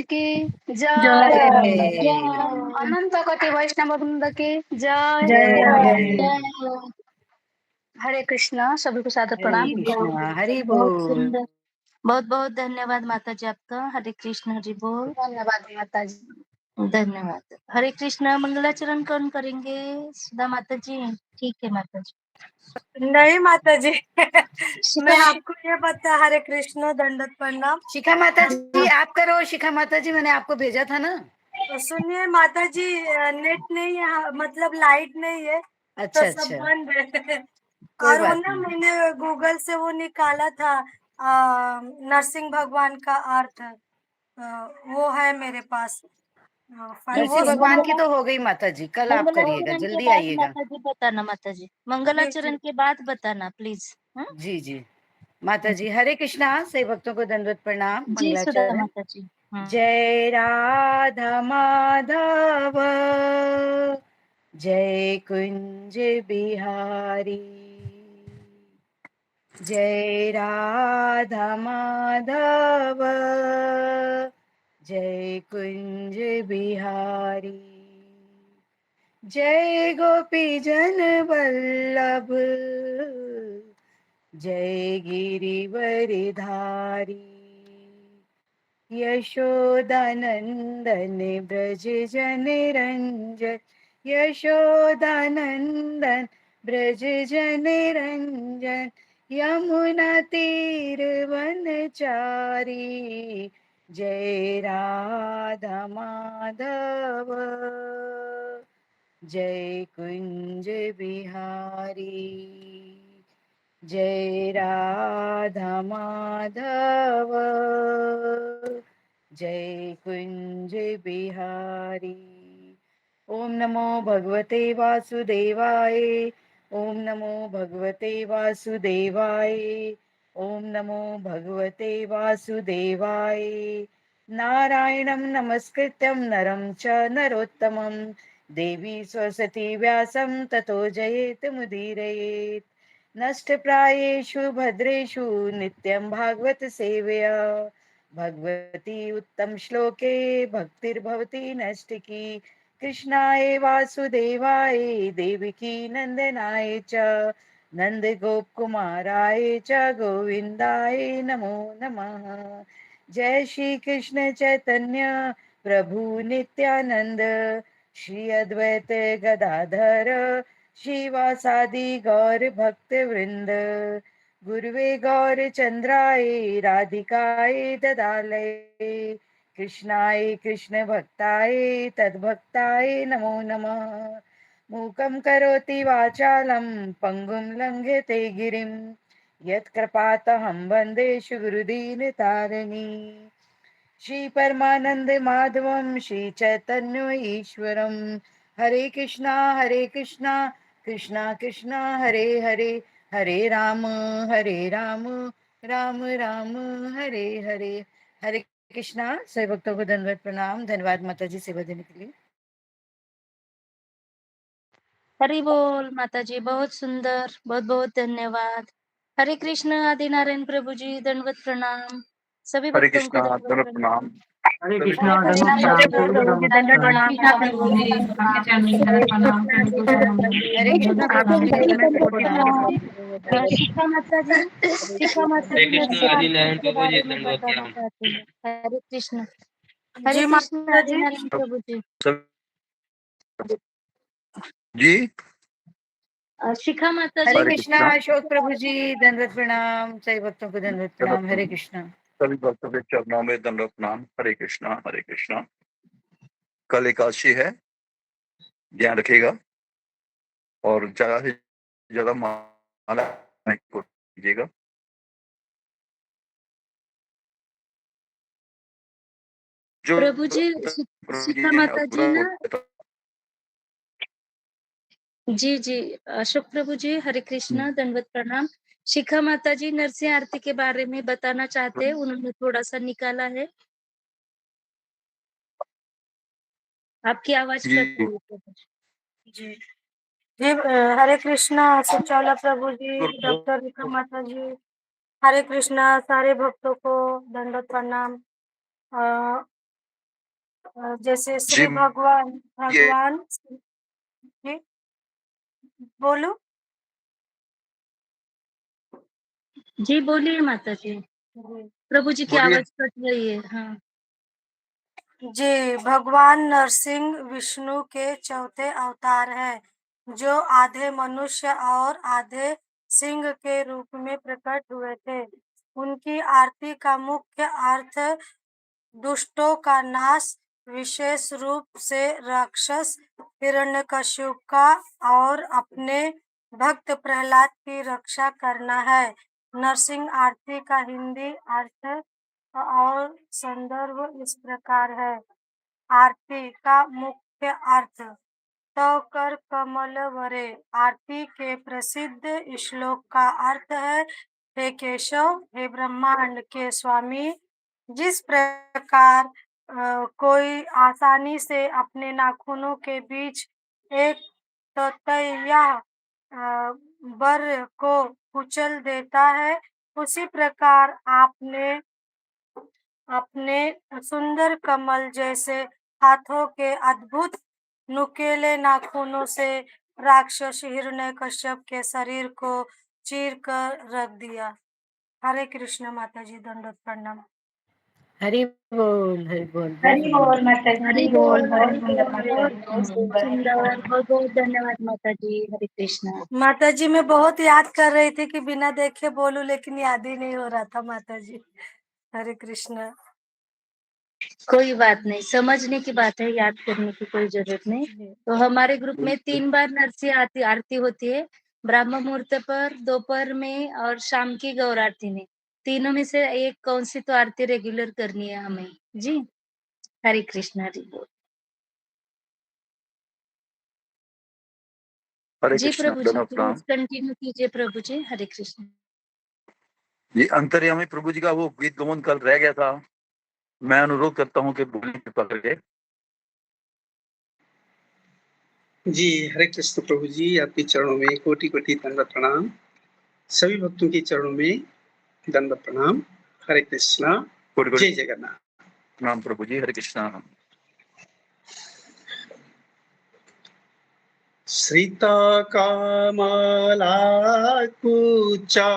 की जय जय। अनंत कोटि वैष्णव वृंद की जय। जय। हरे कृष्णा, सभी को सादर हरे प्रणाम। कृष्णा, हरि बहुत बोल। सुंदर, बहुत बहुत धन्यवाद माता जी आपका। हरे कृष्ण हरि बोल। धन्यवाद माता जी। धन्यवाद। हरे कृष्णा मंगलाचरण कौन करेंगे? सुधा माता जी। ठीक है माता जी। नहीं माता जी मैं आपको ये बता। हरे कृष्ण, दंडवत प्रणाम। शिखा माता जी आप करो। शिखा माता जी मैंने आपको भेजा था ना। तो सुनिए माता जी, नेट नहीं है, मतलब लाइट नहीं है, तो अच्छा सब अच्छा, बंद है। कोई और वो बात ना नहीं। मैंने गूगल से वो निकाला था, नरसिंह भगवान का अर्थ, वो है मेरे पास। वो नरसिंह भगवान की तो हो गई माता जी, कल आप करिएगा, मंगलाचरण के जल्दी बाद आइएगा। माता जी बताना। माता जी मंगलाचरण के बाद बताना प्लीज। जी जी माता जी। हरे कृष्णा से भक्तों को दंडवत प्रणाम, जी सुधा मंगलाचरण। माता जी। जय राधा माधव, जय कुंज बिहारी, जय राधा माधव, जय कुंज बिहारी, जय गोपी जन वल्लभ, जय गिरिवरधारी, यशोदानंदन ब्रज जन रंजन, यशोदानंदन ब्रज जन रंजन, यमुना तीर वनचारी, जय राधा माधव, जय कुंज बिहारी, जय राधा माधव, जय कुंज बिहारी। ओम नमो भगवते वासुदेवाय, ओम नमो भगवते वासुदेवाय, ओम नमो भगवते वासुदेवाय। नारायणं नमस्कृत्यं नरं च नरोत्तमं, देवी सरस्वती व्यासं ततो जयेत मुदीरयेत्। नष्टप्रायेषु भद्रेषु नित्यं भागवत सेवया, भगवती उत्तम श्लोके भक्तिर्भवति नष्टिकी। कृष्णाय वासुदेवाय देवकी नंदनाय च, नंद गोप कुमाराय च गोविंदाय नमो नमः। जय श्री कृष्ण चैतन्य प्रभु नित्यानंद, श्री अद्वैत गदाधर श्रीवासादि गौर भक्त वृंद, गुरुवे गौर चंद्राय राधिकाय ददालये, कृष्णाय कृष्ण भक्ताय तद्भक्ताय नमो नमः। मूकं करोति वाचालं पंगुं लंघयते गिरिं, यत्कृपातहं वन्दे गुरुदीनतारिणी। श्री परमानंद माधवम श्री चैतन्य ईश्वरम। हरे कृष्णा कृष्णा कृष्णा हरे हरे, हरे राम राम राम हरे हरे। हरे कृष्णा। सभी भक्तों को धन्यवाद प्रणाम। धन्यवाद माता जी सेवा देने के लिए। हरि बोल माता जी, बहुत सुंदर, बहुत बहुत धन्यवाद। हरे कृष्ण आदि नारायण प्रभु जी, दंडवत प्रणाम। सभी हरे भक्तों को कृष्णा, दंडवत दंड प्रणाम। प्रणाम। हरे सभी कृष्णा, भक्तों दंडवत को प्रणाम, दंड सभी प्रणाम। प्रभु दंडवत प्रणाम। कृष्णा प्रभु जी, आपके चरणों में दंडवत प्रणाम, सभी को चरणों हरे में कृष्णा दंडवत प्रभु प्रणाम। जी, हरे कृष्ण दंडवत कोटि प्रणाम। प्रणाम। शिखा माता जी, शिखा माता हरे जी कृष्ण नरसिंह आदि आरती नारायण के प्रभु जी बारे में दंडवत बताना प्रणाम। चाहते हैं। हरे जी कृष्ण माता आदि जी। नारायण प्रभु जी। जी शिखा माता जी। हरे हरे कृष्णा कृष्णा। अशोक प्रभु जी, दंडवत प्रणाम। सभी भक्तों को दंडवत दंड प्रणाम। हरे प्रणाम। कृष्णा। सभी भक्तों के चरणों में दंड प्रणाम। हरे कृष्णा, हरे कृष्णा। कल एकादशी है, ध्यान रखिएगा और ज्यादा से ज्यादा माला कीजिएगा। जो प्रभु जी, प्रभु जी शिखा हैं माता अब जी पूरा हो ना। गया तो जी जी, अशोक प्रभु जी हरे कृष्णा, दंडवत प्रणाम। शिखा माता जी नरसिंह आरती के बारे में बताना चाहते हैं, उन्होंने थोड़ा सा निकाला है। आपकी आवाज जी कट रही है प्रभु जी। जी जी, हरे कृष्णा सुचाला प्रभु जी, डॉक्टर रेखा माता जी। हरे कृष्णा सारे भक्तों को दंडवत प्रणाम। जैसे जी श्री भगवान ये भगवान जी बोलू। जी बोलिए माता जी। जी प्रभु जी की बोलिए। आवाज कट रही है। हाँ जी, भगवान नरसिंह विष्णु के चौथे अवतार हैं, जो आधे मनुष्य और आधे सिंह के रूप में प्रकट हुए थे। उनकी आरती का मुख्य अर्थ दुष्टों का नाश, विशेष रूप से राक्षस हिरण्यकश्यप का और अपने भक्त प्रहलाद की रक्षा करना है। नरसिंह आरती का हिंदी अर्थ और संदर्भ इस प्रकार है। आरती का मुख्य अर्थ तो कर कमल वरे। आरती के प्रसिद्ध श्लोक का अर्थ है, हे केशव, हे ब्रह्मांड के स्वामी, जिस प्रकार कोई आसानी से अपने नाखूनों के बीच एक ततैया बर को कुचल देता है, उसी प्रकार आपने अपने सुंदर कमल जैसे हाथों के अद्भुत नुकीले नाखूनों से राक्षस हिरण्यकश्यप के शरीर को चीर कर रख दिया। हरे कृष्ण माता जी, दंडवत प्रणाम। हरि बोल, हरि बोल। हरि बोल माता जी, हरि हरि बोल, बोल, हरि बहुत सुंदर बोल, माता बहुत जी, बहुत सुंदर, बहुत बहुत धन्यवाद माता जी। हरे कृष्णा। माता जी, मैं बहुत याद कर रही थी कि बिना देखे बोलूं, लेकिन याद ही नहीं हो रहा था माता जी। हरे कृष्ण। कोई बात नहीं, समझने की बात है, याद करने की कोई जरूरत नहीं। तो हमारे ग्रुप में 3 बार नरसी आरती होती है, ब्रह्म मुहूर्त पर, दोपहर में और शाम की गौर आरती में। तीनों में से एक कौन सी तो आरती रेगुलर करनी है हमें जी। हरे कृष्णा। हरि बोल। हरे जी कृष्ण, प्रभु जी, दंडवत प्रणाम। कंटिन्यू कीजिए प्रभु जी। हरे कृष्ण। ये अंतर्यामी प्रभु जी का वो गीत गमन कल रह गया था, मैं अनुरोध करता हूँ कि बोलिए कृपा करके। जी, हरे कृष्ण प्रभु जी, आपके चरणों में कोटि कोटि दंडवत प्रणाम। सभी भक्तों के चरणों में दंडवत प्रणाम। हरे कृष्णा, जय जगन्नाथ। प्रणाम प्रभु जी। हरे कृष्णा। श्रिता कमला कुचा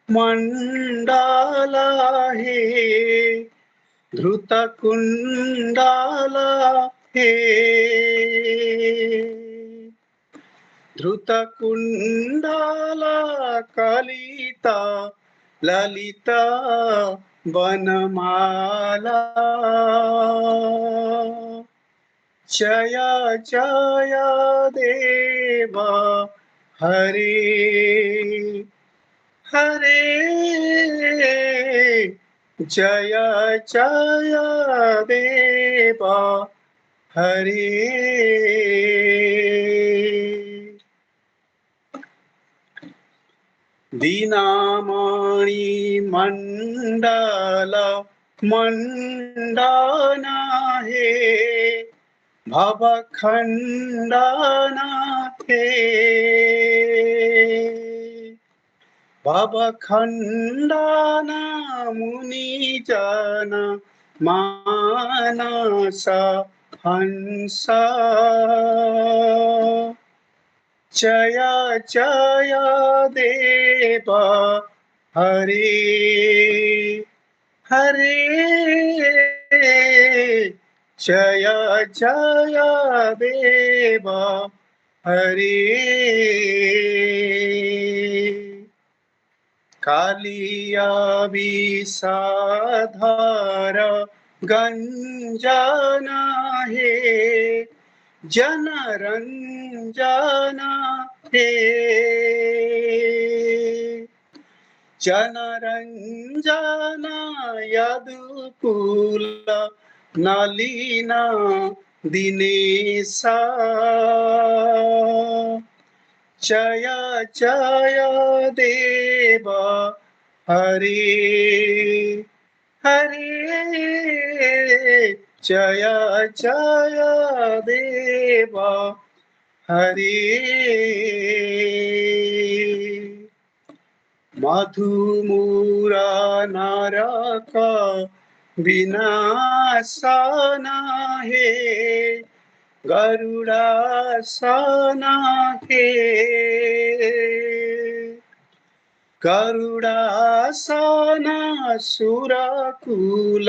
मंडाला हे, धृत कुंडाला हे, धृत कुंडाला कलिता ललिता वनमाला, जया जया देवा हरे हरे, जया जया देवा हरे। दीनामणि मंडल मंडना हे, भवखंडना हे, भवखंडना मुनिजन मानस हंसा, जया जया देवा हरे हरे, जया जया देवा हरे। कालिया विषाधार गंजना हे, जनरंजना हे, जनरंजना यदुकुल नलिना दिनेशा, जया जया देवा हरे हरे, जया जया देवा हरे। मधुमूरा नरक विनाशन हे गरुडासन हे गरुडासन सुरकुल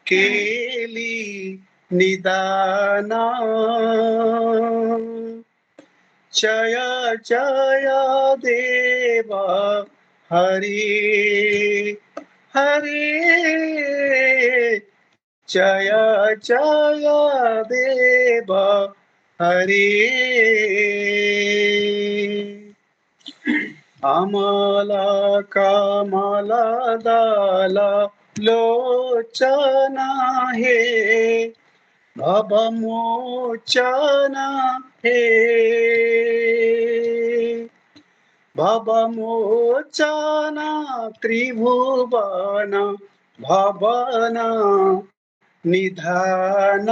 केली निदान जय जय देव हरि हरि जय जय देव हरि अमल कमल दल लोचन हे भवमोचन हे भवमोचन त्रिभुवन भवन निधान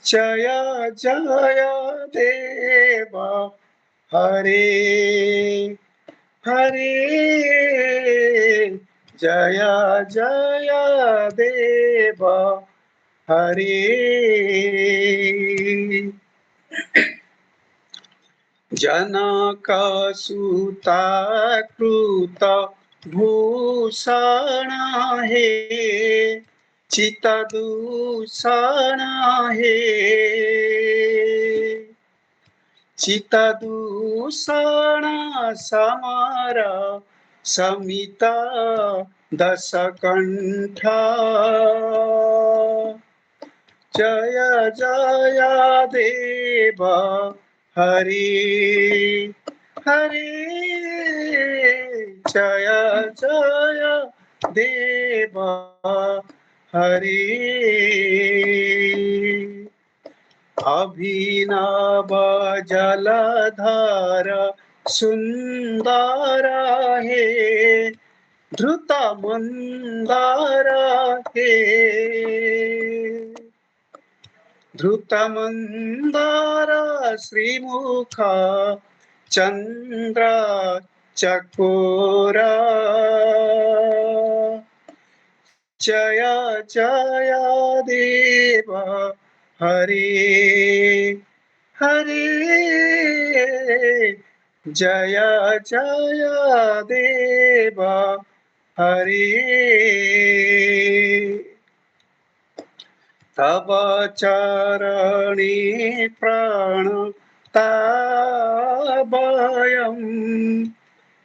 जय जय देव हरे हरे जय जय देव हरे जनक सुता कृत भूषण हे चितदूषण हे चितदूषण समर समित दशकंठ जय जय देव हरि हरि जय जय देव हरि अभिनव जलधर सुंदर हे धृत मंदार हे धृत मंदार श्रीमुख चंद्र चकोर जय जय देव हरि हरि जय जय देव हरि तब चरणी प्राण ताभयम्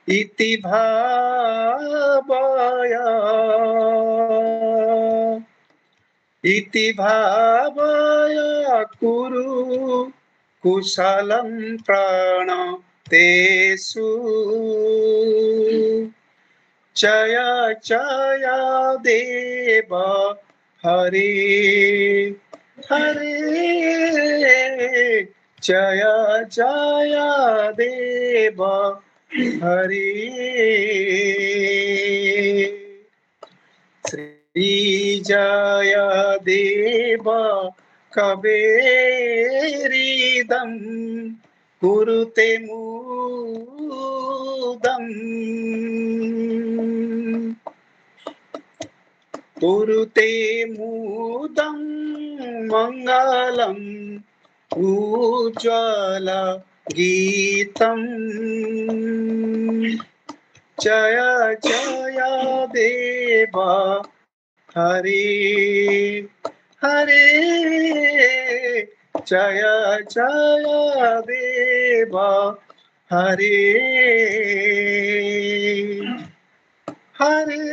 इति भावय इति भावय कुरु कुशलं प्राण तेषु जय जय देव हरि हरि जय जय देव हरि श्री जय देव कबेरिदं कुरुते मुदम् कुरुते मुदं मंगलम् उज्ज्वल गीतम् जय जय देव हरि हरि जय जय देव हरि हरि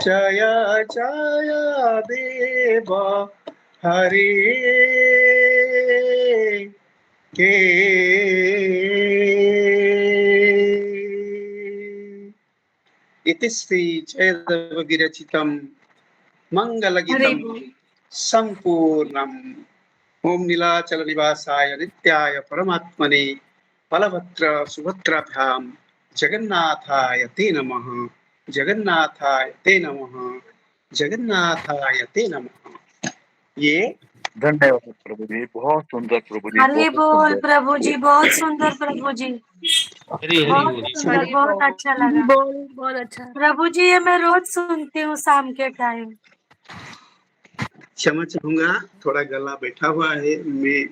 जय जय देव हरि इति श्री जयदेव विरचितं मंगलगीतं संपूर्णम्। ओम नीलाचल निवासाय नित्याय परमात्मने बलभद्र सुभद्राभ्यां जगन्नाथाय ते नमः जगन्नाथाय ते नमः जगन्नाथाय ते नमः। ये धन्यवाद प्रभु जी, बहुत सुंदर प्रभु जी, हरि बहुत बोल सुंदर। प्रभु जी, बहुत सुंदर प्रभु जी। बहुत सुंदर, बहुत अच्छा लगा बहुत अच्छा। प्रभु जी। ये मैं रोज सुनती हूँ शाम के टाइम। क्षमा चाहूंगा, थोड़ा गला बैठा हुआ है। मैं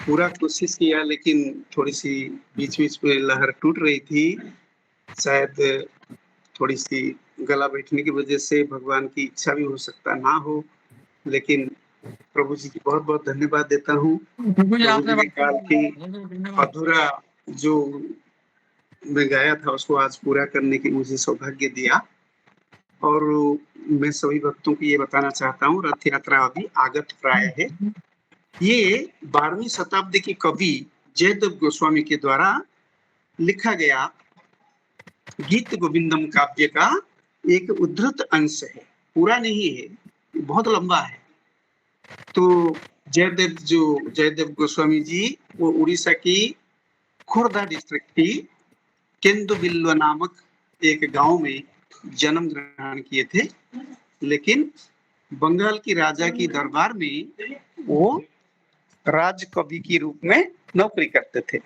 पूरा कोशिश किया लेकिन थोड़ी सी बीच बीच में लहर टूट रही थी। शायद थोड़ी सी गला बैठने की वजह से भगवान की इच्छा भी हो सकता ना हो, लेकिन प्रभु जी की बहुत बहुत धन्यवाद देता हूँ। प्रभु जी के काल की अधूरा जो मैं गाया था उसको आज पूरा करने की मुझे सौभाग्य दिया। और मैं सभी भक्तों को ये बताना चाहता हूँ, रथ यात्रा अभी आगत प्राय है। ये 12वीं शताब्दी की कवि जयदेव गोस्वामी के द्वारा लिखा गया गीत गोविंदम काव्य का एक उद्धृत अंश है, पूरा नहीं है, बहुत लंबा है। तो जयदेव गोस्वामी जी वो उड़ीसा की खुर्दा डिस्ट्रिक्ट की केंदुबिल्व नामक एक गांव में जन्म ग्रहण किए थे, लेकिन बंगाल की राजा की दरबार में वो राज कवि के रूप में नौकरी करते थे।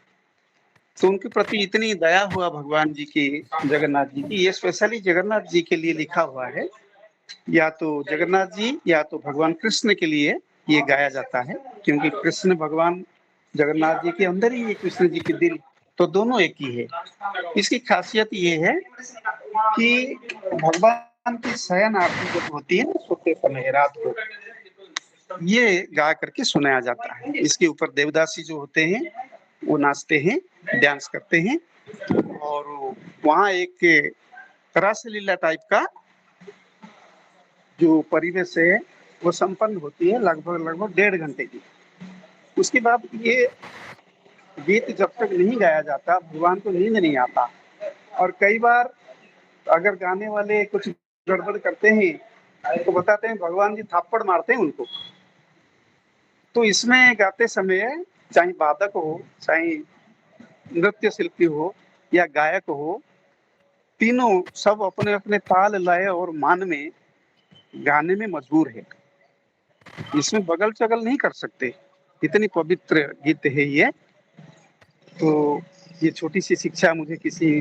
तो उनके प्रति इतनी दया हुआ भगवान जी की, जगन्नाथ जी की, ये स्पेशली जगन्नाथ जी के लिए लिखा हुआ है। या तो जगन्नाथ जी या तो भगवान कृष्ण के लिए ये गाया जाता है, क्योंकि कृष्ण भगवान जगन्नाथ जी के अंदर ही है, कृष्ण जी के दिल, तो दोनों एक ही है। इसकी खासियत ये है कि भगवान की शयन आरती जब होती है ना सोते समय रात को, ये गा करके सुनाया जाता है। इसके ऊपर देवदासी जो होते हैं वो नाचते हैं, डांस करते हैं, और वहाँ एक रासलीला टाइप का जो परिवेश है वो संपन्न होती है लगभग 1.5 घंटे की। उसके बाद ये गीत जब तक नहीं गाया जाता भगवान को नींद नहीं आता, और कई बार अगर गाने वाले कुछ गड़बड़ करते हैं तो बताते हैं भगवान जी थप्पड़ मारते हैं उनको। तो इसमें गाते समय चाहे वादक हो, चाहे नृत्य शिल्पी हो या गायक हो, तीनों सब अपने अपने ताल लय और मान में गाने में मजबूर है। इसमें बगल चगल नहीं कर सकते, इतनी पवित्र गीत है ये। तो ये छोटी सी शिक्षा मुझे किसी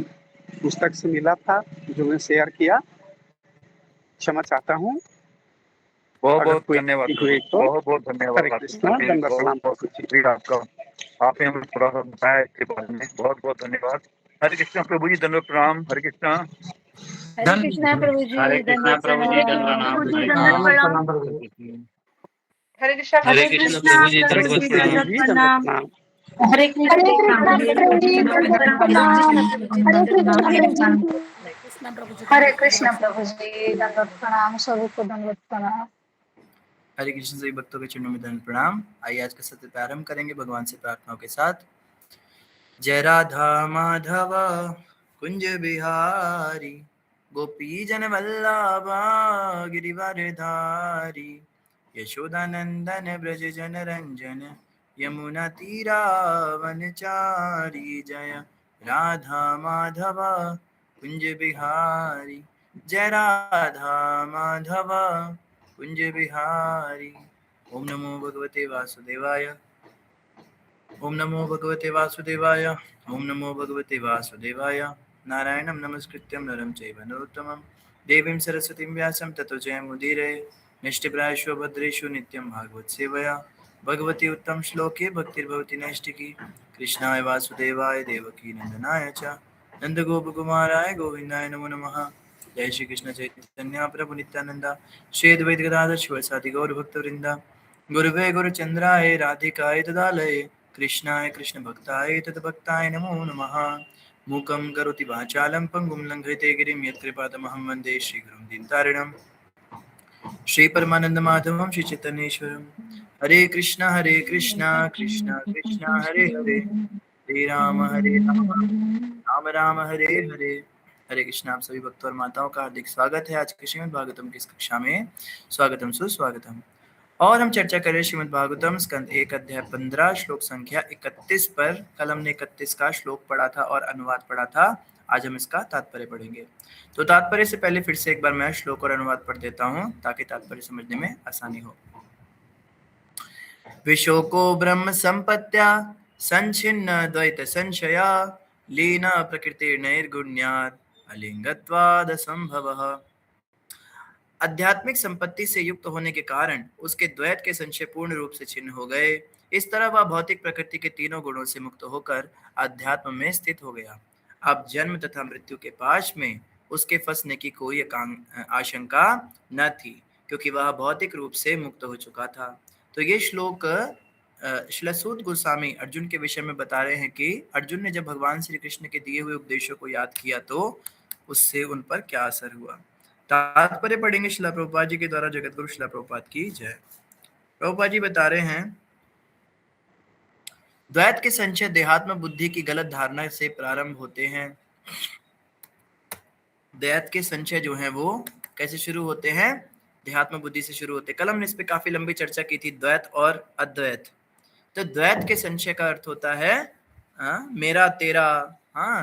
पुस्तक से मिला था जो मैं शेयर किया, क्षमा चाहता हूँ। बहुत अगर बहुत कोई धन्यवाद गलती हुई तो बहुत बहुत धन्यवाद हरे आपके कृष्णा, प्रति, दंडवत बहुत प्रणाम बहुत प्रभु जी। शुक्रिया आपका। आपने हमें थोड़ा सा बताया इसके बारे में, बहुत बहुत धन्यवाद। हरे कृष्णा प्रभु जी, दंडवत प्रणाम। हरे कृष्णा। हरे कृष्णा प्रभु जी, हरे कृष्णा दंडवत प्रभु जी, प्रणाम। दंडवत प्रभु जी, प्रणाम। दंडवत प्रणाम। हरे कृष्णा हरे प्रभु जी, कृष्णा दंडवत हरे प्रभु प्रणाम। जी, कृष्ण प्रभु दंडवत जी, दंडवत प्रणाम। प्रणाम। हरे हरे कृष्णा कृष्णा प्रभु जी, प्रभु जी, दंडवत दंडवत प्रणाम। प्रणाम। हरे कृष्णा प्रभु जी, हरे कृष्णा प्रभु जी, हरे दंडवत कृष्णा प्रणाम। प्रभु जी, दंडवत प्रणाम। सभी को दंडवत प्रणाम। हरे कृष्ण सभी भक्तों के चरणों में दंड प्रणाम। आइए आज का सत्र प्रारंभ करेंगे भगवान से प्रार्थनाओं के साथ। जय राधा माधव कुंज बिहारी, गोपी जन वल्लभा गिरिवर धारी, यशोदा नंदन ब्रज जन रंजन, यमुना तीरा वनचारी। जय राधा माधव कुंज बिहारी, जय राधा माधव कुंज बिहारी। ओम नमो भगवते वासुदेवाय, ओम नमो भगवते वासुदेवाय, ओम नमो भगवते वासुदेवाय। नारायणं नमस्कृत्यं नरं चैव नरोत्तमं, देवीं सरस्वतीं व्यासं ततो जयमुदीरये। निष्ठिप्रायेषु भद्रेषु नित्यं भागवत सेवया, भगवती उत्तम श्लोके भक्तिर्भवति नैष्ठिकी। कृष्णाय वासुदेवाय देवकी नंदनाय च नंदगोपकुमाराय गोविंदाय नमो नमः। जय श्री कृष्ण चैतन्य प्रभु नित्यानंदा, श्री अद्वैत गदाधर शिवासादि गौर भक्तवृंदा। गुरुवे गुरुचंद्राय राधिकाय तदालये, कृष्णाय कृष्ण भक्ताय तद्भक्ताय नमो नमः। मूकं करोति वाचालं पंगुं लंघयते गिरिं यत्कृपातमहं वन्दे श्रीगुरुं दीनतारिणं। श्रीपरमानंद माधवं श्रीचैतन्येश्वरं। हरे कृष्णा कृष्णा कृष्णा हरे हरे, हरे राम राम राम हरे हरे। हरे कृष्णा। आप सभी भक्तों और माताओं का हार्दिक स्वागत है आज के श्रीमद् भागवतम की इस कक्षा में। स्वागतम सुस्वागतम। और हम चर्चा करें श्रीमद् भागवतम स्कंद 1 अध्याय 15 श्लोक संख्या 31 पर। कल हमने 31 का श्लोक पढ़ा था और अनुवाद पढ़ा था, आज हम इसका तात्पर्य पढ़ेंगे। तो तात्पर्य से पहले फिर से एक बार मैं श्लोक और अनुवाद पढ़ देता हूँ ताकि तात्पर्य समझने में आसानी हो। विशोको ब्रह्म संपत्त्या संछिन्न द्वैत संशया, लीना प्रकृतिर्नैर्गुण्यात् अलिंगत्वाद संभवः। आध्यात्मिक संपत्ति से युक्त होने के कारण उसके द्वैत के संशय पूर्ण रूप से छिन्न हो गए। इस तरह वह भौतिक प्रकृति के तीनों गुणों से मुक्त होकर अध्यात्म में स्थित हो गया। अब जन्म तथा मृत्यु के पाश में उसके फंसने की कोई आशंका न थी, क्योंकि वह भौतिक रूप से मुक्त हो चुका था। तो ये श्लोक श्रीसूत गोस्वामी अर्जुन के विषय में बता रहे हैं कि अर्जुन ने जब भगवान श्री कृष्ण के दिए हुए उपदेशों को याद किया तो उससे उन पर क्या असर हुआ। तात्पर्य पढ़ेंगे श्रील प्रभुपाद जी के द्वारा। जगतगुरु श्रील प्रभुपाद की जय। प्रभुपाद जी बता रहे हैं, द्वैत के संशय देहात्म बुद्धि की गलत धारणा से प्रारंभ होते हैं। द्वैत के संशय जो हैं वो कैसे शुरू होते हैं? देहात्म बुद्धि से शुरू होते हैं। कल हमने इस पे काफी लंबी चर्चा की थी, द्वैत और अद्वैत। तो द्वैत के संशय का अर्थ होता है मेरा तेरा,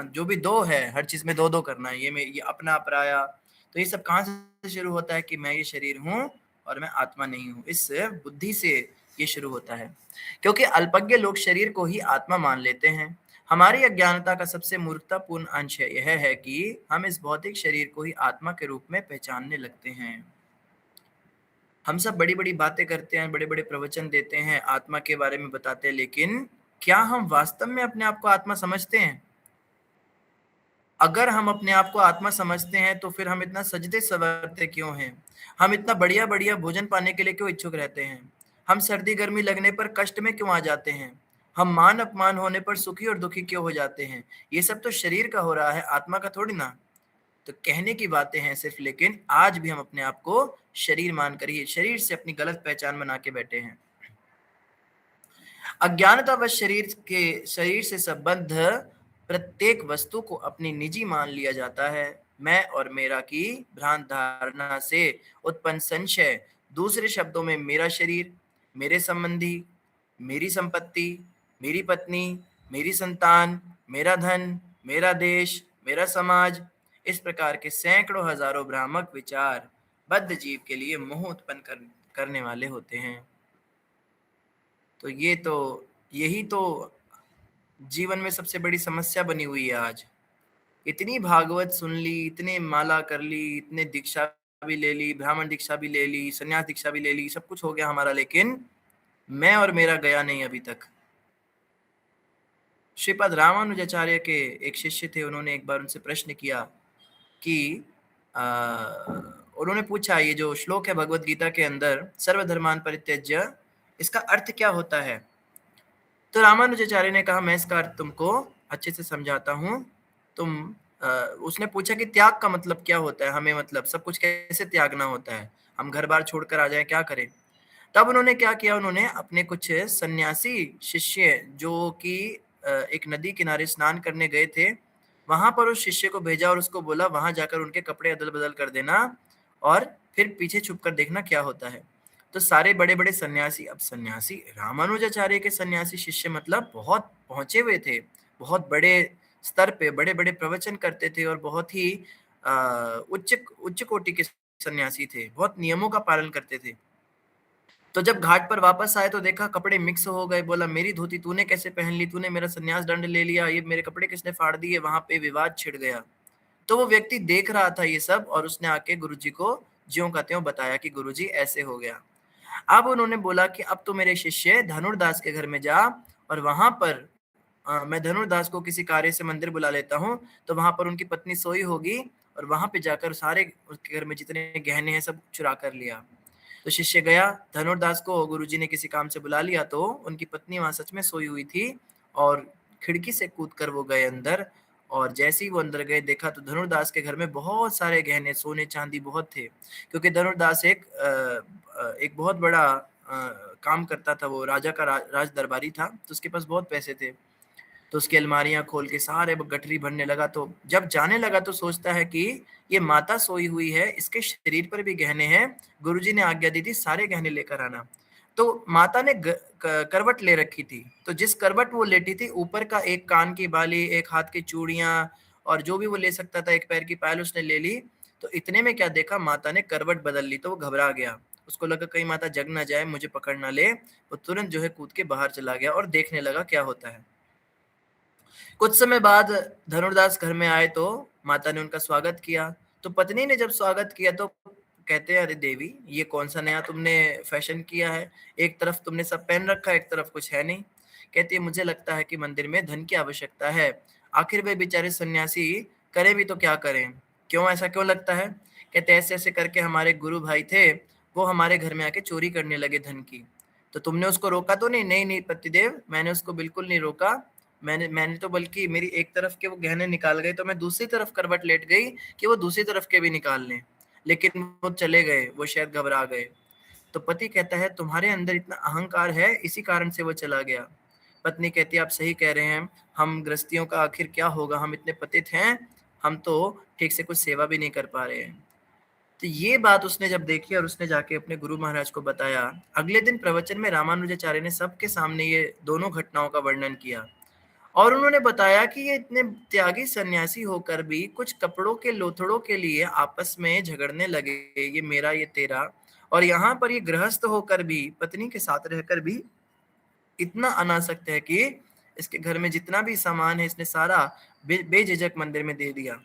जो भी दो है, हर चीज में दो दो करना है, ये अपना पराया। तो ये सब कहाँ से शुरू होता है कि मैं ये शरीर हूँ और मैं आत्मा नहीं हूँ। इस बुद्धि से ये शुरू होता है, क्योंकि अल्पज्ञ लोग शरीर को ही आत्मा मान लेते हैं। हमारी अज्ञानता का सबसे मूर्खतापूर्ण अंश यह है कि हम इस भौतिक शरीर को ही आत्मा के रूप में पहचानने लगते हैं। हम सब बड़ी बड़ी बातें करते हैं, बड़े बड़े प्रवचन देते हैं, आत्मा के बारे में बताते हैं, लेकिन क्या हम वास्तव में अपने आप को आत्मा समझते हैं? अगर हम अपने आप को आत्मा समझते हैं तो फिर हम इतना सजदे संवरते क्यों हैं? हम इतना बढ़िया बढ़िया भोजन पाने के लिए क्यों इच्छुक रहते हैं? हम सर्दी गर्मी लगने पर कष्ट में क्यों आ जाते हैं? हम मान अपमान होने पर सुखी और दुखी क्यों हो जाते हैं? ये सब तो शरीर का हो रहा है, आत्मा का थोड़ी ना। तो कहने की बातें हैं सिर्फ, लेकिन आज भी हम अपने आप को शरीर मानकर ही शरीर से अपनी गलत पहचान बना के बैठे हैं। अज्ञानतावश शरीर से संबद्ध प्रत्येक वस्तु को अपनी निजी मान लिया जाता है। मैं और मेरा की भ्रांत धारणा से उत्पन्न संशय, दूसरे शब्दों में मेरा शरीर, मेरे संबंधी, मेरी संपत्ति, मेरी पत्नी, मेरी संतान, मेरा धन, मेरा देश, मेरा समाज, इस प्रकार के सैकड़ों हजारों भ्रामक विचार बद्ध जीव के लिए मोह उत्पन्न करने वाले होते हैं। तो यही तो जीवन में सबसे बड़ी समस्या बनी हुई है आज। इतनी भागवत सुन ली, इतने माला कर ली, इतने दीक्षा भी ले ली, ब्राह्मण दीक्षा भी ले ली, संन्यास दीक्षा भी ले ली, सब कुछ हो गया हमारा, लेकिन मैं और मेरा गया नहीं अभी तक। श्रीपद रामानुजाचार्य के एक शिष्य थे, उन्होंने एक बार उनसे प्रश्न किया कि उन्होंने पूछा, ये जो श्लोक है भगवत गीता के अंदर, सर्वधर्मान परित्यज्य, इसका अर्थ क्या होता है? तो रामानुजाचार्य ने कहा, मैं इसका अर्थ तुमको अच्छे से समझाता हूँ। उसने पूछा कि त्याग का मतलब क्या होता है? हमें मतलब सब कुछ कैसे त्यागना होता है? हम घर बार छोड़कर आ जाए, क्या करें? तब उन्होंने क्या किया, उन्होंने अपने कुछ सन्यासी शिष्य जो कि एक नदी किनारे स्नान करने गए थे, वहां पर उस शिष्य को भेजा और उसको बोला वहां जाकर उनके कपड़े अदल बदल कर देना और फिर पीछे छुप कर देखना क्या होता है। तो सारे बड़े बड़े सन्यासी, अब सन्यासी रामानुजाचार्य के सन्यासी शिष्य मतलब बहुत पहुंचे हुए थे, बहुत बड़े स्तर पे बड़े बड़े प्रवचन करते थे और बहुत ही उच्च कोटि के सन्यासी थे, बहुत नियमों का पालन करते थे। तो जब घाट पर वापस आए तो देखा कपड़े मिक्स हो गए। बोला, मेरी धोती तूने कैसे पहन ली? तूने मेरा सन्यास दंड ले लिया, ये मेरे कपड़े किसने फाड़ दिए? वहां पे विवाद छिड़ गया। तो वो व्यक्ति देख रहा था ये सब और उसने आके गुरुजी को ज्यों का त्यों बताया कि गुरुजी ऐसे हो गया। अब उन्होंने बोला कि अब तो मेरे शिष्य धनुर्दास के घर में जा और वहां पर मैं धनुर्दास को किसी कार्य से मंदिर बुला लेता हूँ, तो वहां पर उनकी पत्नी सोई होगी और वहां पे जाकर सारे उसके घर में जितने गहने हैं सब चुरा कर लिया। तो शिष्य गया, धनुर्दास को गुरुजी ने किसी काम से बुला लिया, तो उनकी पत्नी वहां सच में सोई हुई थी और खिड़की से कूदकर वो गए अंदर। और जैसे ही वो अंदर गए देखा तो धनुर्दास के घर में बहुत सारे गहने, सोने चांदी बहुत थे, क्योंकि धनुर्दास एक बहुत बड़ा काम करता था, वो राजा का राज दरबारी था, तो उसके पास बहुत पैसे थे। तो उसकी अलमारियां खोल के सारे गठरी भरने लगा। तो जब जाने लगा तो सोचता है कि ये माता सोई हुई है, इसके शरीर पर भी गहने हैं, गुरुजी ने आज्ञा दी थी सारे गहने लेकर आना। तो माता ने करवट ले रखी थी, तो जिस करवट वो लेटी थी, ऊपर का एक कान की बाली, एक हाथ की चूड़ियां और जो भी वो ले सकता था, एक पैर की पायल उसने ले ली। तो इतने में क्या देखा, माता ने करवट बदल ली। तो वो घबरा गया, उसको लगा कहीं माता जग ना जाए, मुझे पकड़ ना ले। वो तुरंत जो है कूद के बाहर चला गया और देखने लगा क्या होता है। कुछ समय बाद धनुर्दास घर में आए तो माता ने उनका स्वागत किया। तो पत्नी ने जब स्वागत किया तो कहते हैं, अरे देवी, ये कौन सा नया तुमने फैशन किया है? एक तरफ तुमने सब पहन रखा है, एक तरफ कुछ है नहीं। कहती है, मुझे लगता है कि मंदिर में धन की आवश्यकता है। आखिर वे बेचारे सन्यासी करें भी तो क्या करें? क्यों, ऐसा क्यों लगता है? कहते ऐसे ऐसे करके हमारे गुरु भाई थे, वो हमारे घर में आके चोरी करने लगे धन की। तो तुमने उसको रोका तो नहीं? नहीं नहीं पतिदेव, मैंने उसको बिल्कुल नहीं रोका। मैंने तो बल्कि मेरी एक तरफ के वो गहने निकाल गए तो मैं दूसरी तरफ करवट लेट गई कि वो दूसरी तरफ के भी निकाल लें, लेकिन वो चले गए, वो शायद घबरा गए। तो पति कहता है, तुम्हारे अंदर इतना अहंकार है, इसी कारण से वो चला गया। पत्नी कहती है, आप सही कह रहे हैं, हम गृहस्थियों का आखिर क्या होगा, हम इतने पतित हैं, हम तो ठीक से कुछ सेवा भी नहीं कर पा रहे हैं। तो ये बात उसने जब देखी और उसने जाके अपने गुरु महाराज को बताया, अगले दिन प्रवचन में रामानुजाचार्य ने सबके सामने ये दोनों घटनाओं का वर्णन किया और उन्होंने बताया कि ये इतने त्यागी सन्यासी होकर भी कुछ कपड़ों के लोथड़ों के लिए आपस में झगड़ने लगे, ये मेरा ये तेरा, और यहाँ पर ये गृहस्थ होकर भी, पत्नी के साथ रहकर भी इतना अनासक्त है कि इसके घर में जितना भी सामान है इसने सारा बेझिझक मंदिर में दे दिया।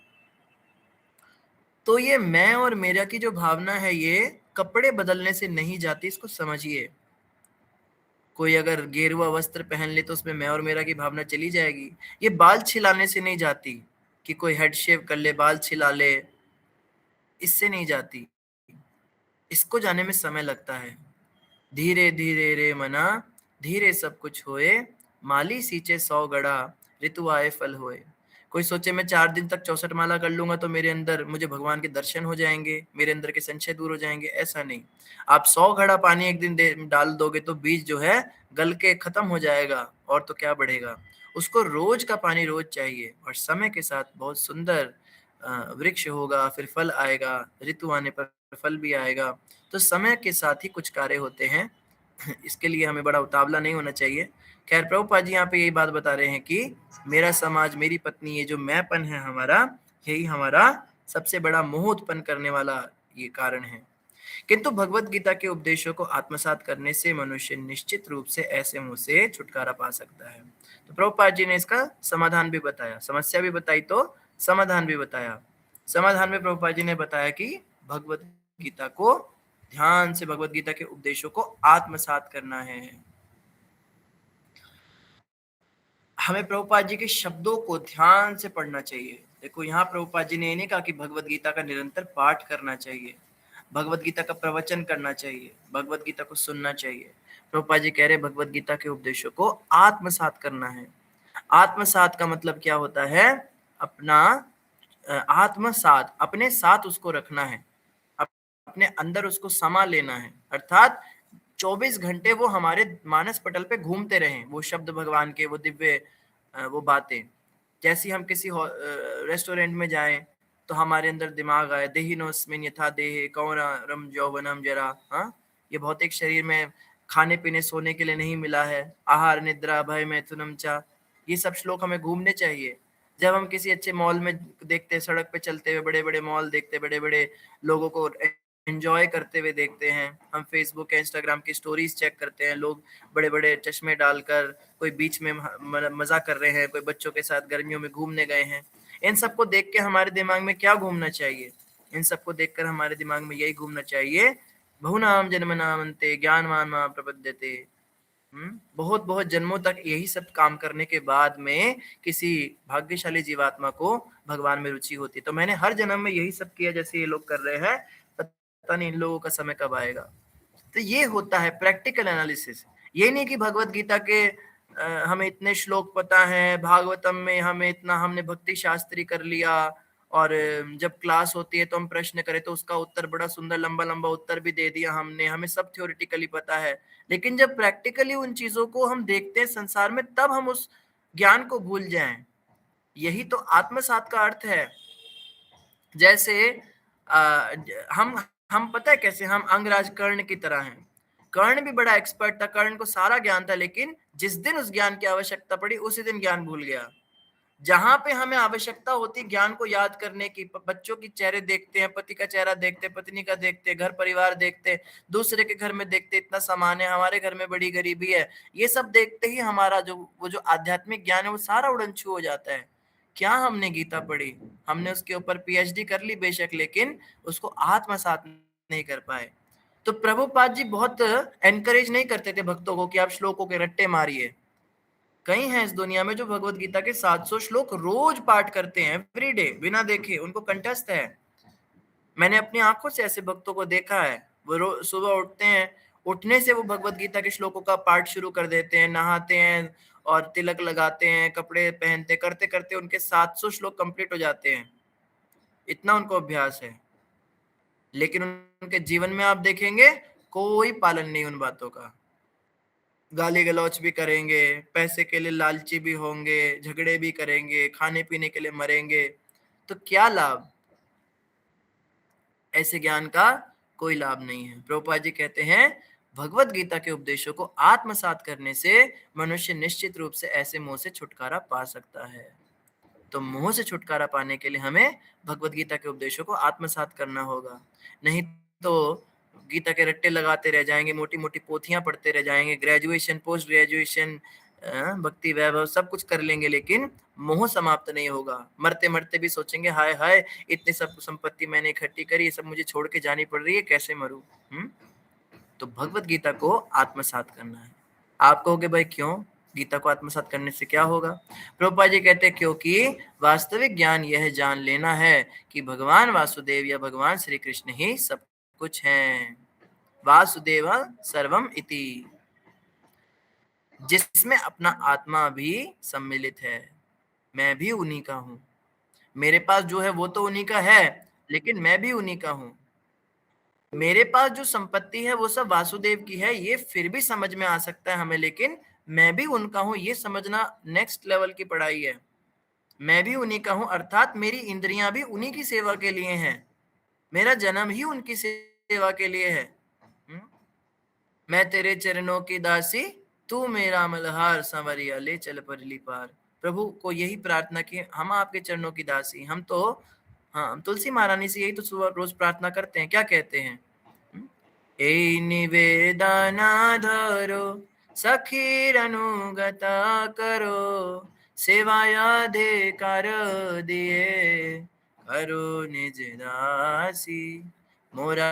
तो ये मैं और मेरा की जो भावना है ये कपड़े बदलने से नहीं जाती, इसको समझिए। कोई अगर गेरुआ वस्त्र पहन ले तो उसमें मैं और मेरा की भावना चली जाएगी। ये बाल छिलाने से नहीं जाती, कि कोई हेड शेव कर ले, बाल छिला ले, इससे नहीं जाती। इसको जाने में समय लगता है। धीरे धीरे रे मना, धीरे सब कुछ होए, माली सींचे 100 गड़ा, ऋतु आए फल होए। कोई सोचे मैं 4 दिन तक 64 माला कर लूंगा तो मेरे अंदर मुझे भगवान के दर्शन हो जाएंगे, मेरे अंदर के संशय दूर हो जाएंगे, ऐसा नहीं। आप 100 घड़ा पानी एक दिन डाल दोगे तो बीज जो है गल के खत्म हो जाएगा, और तो क्या बढ़ेगा। उसको रोज का पानी रोज चाहिए, और समय के साथ बहुत सुंदर वृक्ष होगा, फिर फल आएगा, ऋतु आने पर फल भी आएगा। तो समय के साथ ही कुछ कार्य होते हैं, इसके लिए हमें बड़ा उतावला नहीं होना चाहिए। खैर प्रभुपाद जी यहाँ पे यही बात बता रहे हैं कि मेरा समाज, मेरी पत्नी, ये जो मैंपन है हमारा, यही हमारा सबसे बड़ा मोह उत्पन्न करने वाला ये कारण है। किंतु भगवत गीता के उपदेशों को आत्मसात करने से मनुष्य निश्चित रूप से ऐसे मोह से छुटकारा पा सकता है। तो प्रभुपाद जी ने इसका समाधान भी बताया, समस्या भी बताई तो समाधान भी बताया। समाधान में प्रभुपाद जी ने बताया कि भगवत गीता को ध्यान से, भगवत गीता के उपदेशों को आत्मसात करना है। हमें प्रभुपाद जी के शब्दों को ध्यान से पढ़ना चाहिए। देखो यहाँ प्रभुपाद जी ने ये नहीं कहा कि भगवत गीता का निरंतर पाठ करना चाहिए, भगवत गीता का प्रवचन करना चाहिए, भगवत गीता को सुनना चाहिए। प्रभुपाद जी कह रहे भगवत गीता के उपदेशों को आत्मसात करना है। आत्मसात का मतलब क्या होता है? अपना आत्मसात, अपने साथ उसको रखना है, अपने अंदर उसको समा लेना है, अर्थात 24 घंटे वो हमारे मानस पटल पे घूमते रहें, वो शब्द भगवान के, वो दिव्य वो बातें। जैसे हम किसी रेस्टोरेंट में जाएं तो हमारे अंदर दिमाग आए, देहिनोस्मिन यथा देहे कौरम यौवनम जरा। हाँ, ये भौतिक शरीर में खाने पीने सोने के लिए नहीं मिला है, आहार निद्रा भय मैथुनम चा, ये सब श्लोक हमें घूमने चाहिए। जब हम किसी अच्छे मॉल में देखते, सड़क पे चलते हुए बड़े बड़े मॉल देखते, बड़े बड़े लोगों को एंजॉय करते हुए देखते हैं, हम फेसबुक या इंस्टाग्राम की स्टोरीज चेक करते हैं, लोग बड़े बड़े चश्मे डालकर कोई बीच में मजा कर रहे हैं, कोई बच्चों के साथ गर्मियों में घूमने गए हैं। इन सबको देख के हमारे दिमाग में क्या घूमना चाहिए? इन सबको देखकर हमारे दिमाग में यही घूमना चाहिए, बहुनाम जन्मनाम अन्ते ज्ञानवान मां प्रपद्यते। बहुत बहुत जन्मों तक यही सब काम करने के बाद में किसी भाग्यशाली जीवात्मा को भगवान में रुचि होती। तो मैंने हर जन्म में यही सब किया जैसे ये लोग कर रहे हैं, पता नहीं इन लोगों का समय कब आएगा। तो ये होता है प्रैक्टिकल एनालिसिस। ये नहीं कि भगवत गीता के हमें इतने श्लोक पता है, भागवतम में हमें इतना, हमने भक्ति शास्त्री कर लिया, और जब क्लास होती है तो हम प्रश्न करें तो उसका उत्तर बड़ा सुंदर लंबा लंबा उत्तर भी दे दिया हमने, हमें सब थ्योरेटिकली पता है। लेकिन जब प्रैक्टिकली उन चीजों को हम देखते हैं संसार में, तब हम उस ज्ञान को भूल जाएं। यही तो आत्मसात का अर्थ है। जैसे हम पता है कैसे, हम अंगराज कर्ण की तरह हैं। कर्ण भी बड़ा एक्सपर्ट था, कर्ण को सारा ज्ञान था, लेकिन जिस दिन उस ज्ञान की आवश्यकता पड़ी उसी दिन ज्ञान भूल गया। जहां पे हमें आवश्यकता होती ज्ञान को याद करने की, बच्चों की चेहरे देखते हैं, पति का चेहरा देखते हैं, पत्नी का देखते हैं, घर परिवार देखते हैं, दूसरे के घर में देखते हैं, इतना सामान है, हमारे घर में बड़ी गरीबी है, ये सब देखते ही हमारा जो आध्यात्मिक ज्ञान है वो सारा उड़न छू हो जाता है। क्या हमने गीता पढ़ी, हमने उसके ऊपर पीएचडी कर ली बेशक, लेकिन उसको आत्मसात नहीं कर पाए। तो प्रभुपाद जी बहुत एनकरेज नहीं करते थे भक्तों को कि आप श्लोकों के रट्टे मारिए। कई हैं इस दुनिया में जो भगवत गीता के 700 श्लोक रोज पाठ करते हैं, एवरीडे, बिना देखे, उनको कंठस्थ है। मैंने अपनी आंखों से ऐसे भक्तों को देखा है, वो सुबह उठते हैं, उठने से वो भगवत गीता के श्लोकों का पाठ शुरू कर देते हैं, नहाते हैं और तिलक लगाते हैं, कपड़े पहनते, करते करते उनके 700 श्लोक कंप्लीट हो जाते हैं, इतना उनको अभ्यास है। लेकिन उनके जीवन में आप देखेंगे कोई पालन नहीं उन बातों का, गाली गलौच भी करेंगे, पैसे के लिए लालची भी होंगे, झगड़े भी करेंगे, खाने पीने के लिए मरेंगे, तो क्या लाभ? ऐसे ज्ञान का कोई लाभ नहीं है। प्रभुपाद जी कहते हैं भगवत गीता के उपदेशों को आत्मसात करने से मनुष्य निश्चित रूप से ऐसे मोह से छुटकारा पा सकता है। तो मोह से छुटकारा पाने के लिए हमें भगवत गीता के उपदेशों को आत्मसात करना होगा, नहीं तो गीता के रट्टे लगाते रह जाएंगे, मोटी मोटी पोथियां पढ़ते रह जाएंगे, ग्रेजुएशन, पोस्ट ग्रेजुएशन, भक्ति वैभव सब कुछ कर लेंगे, लेकिन मोह समाप्त नहीं होगा। मरते मरते भी सोचेंगे हाय हाय इतनी सब संपत्ति मैंने इकट्ठी करी, ये सब मुझे छोड़ के जानी पड़ रही है, कैसे मरूं। तो भगवत गीता को आत्मसात करना है। आप कहोगे भाई क्यों, गीता को आत्मसात करने से क्या होगा? प्रभुपाद जी कहते हैं क्योंकि वास्तविक ज्ञान यह जान लेना है कि भगवान वासुदेव या भगवान श्री कृष्ण ही सब कुछ हैं। वासुदेव सर्वम इति, जिसमें अपना आत्मा भी सम्मिलित है। मैं भी उन्हीं का हूं, मेरे पास जो है वो तो उन्हीं का है, लेकिन मैं भी उन्हीं का हूं। मेरे पास जो संपत्ति है वो सब वासुदेव की है, ये फिर भी समझ में आ सकता है हमें, लेकिन मैं भी उनका हूं ये समझना नेक्स्ट लेवल की पढ़ाई है। मैं भी उन्हीं का हूं अर्थात मेरी इंद्रियां भी उन्हीं की सेवा के लिए हैं, मेरा जन्म ही उनकी सेवा के लिए है। मैं तेरे चरणों की दासी, तू मेरा मल्हार, संवरिया ले चल परली पार। प्रभु को यही प्रार्थना की हम आपके चरणों की दासी, हम तो हाँ तुलसी महारानी से यही तो सुबह रोज प्रार्थना करते हैं। क्या कहते हैं? ए निवेदना धरो सखीर अनुगता करो, सेवाया दे कर दिए करो निज दासी। मोरा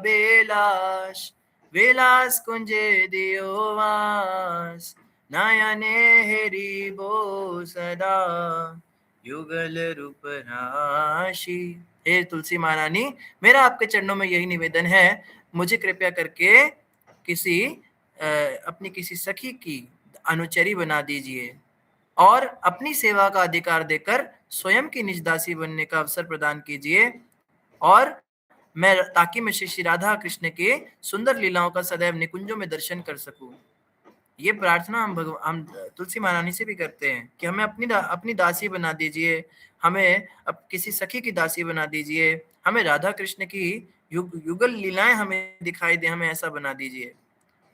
बेलाश विलास कुंजे दियो वास, नयने हेरी बो सदा युगल रूप राशि। हे तुलसी महारानी, मेरा आपके चरणों में यही निवेदन है, मुझे कृपया करके किसी अपनी किसी सखी की अनुचरी बना दीजिए और अपनी सेवा का अधिकार देकर स्वयं की निज दासी बनने का अवसर प्रदान कीजिए, और ताकि मैं श्री राधा कृष्ण के सुंदर लीलाओं का सदैव निकुंजों में दर्शन कर सकूं। ये प्रार्थना हम तुलसी महारानी से भी करते हैं कि हमें अपनी दासी बना दीजिए, हमें अब किसी सखी की दासी बना दीजिए, हमें राधा कृष्ण की युगल लीलाएं हमें दिखाई दे, हमें ऐसा बना दीजिए।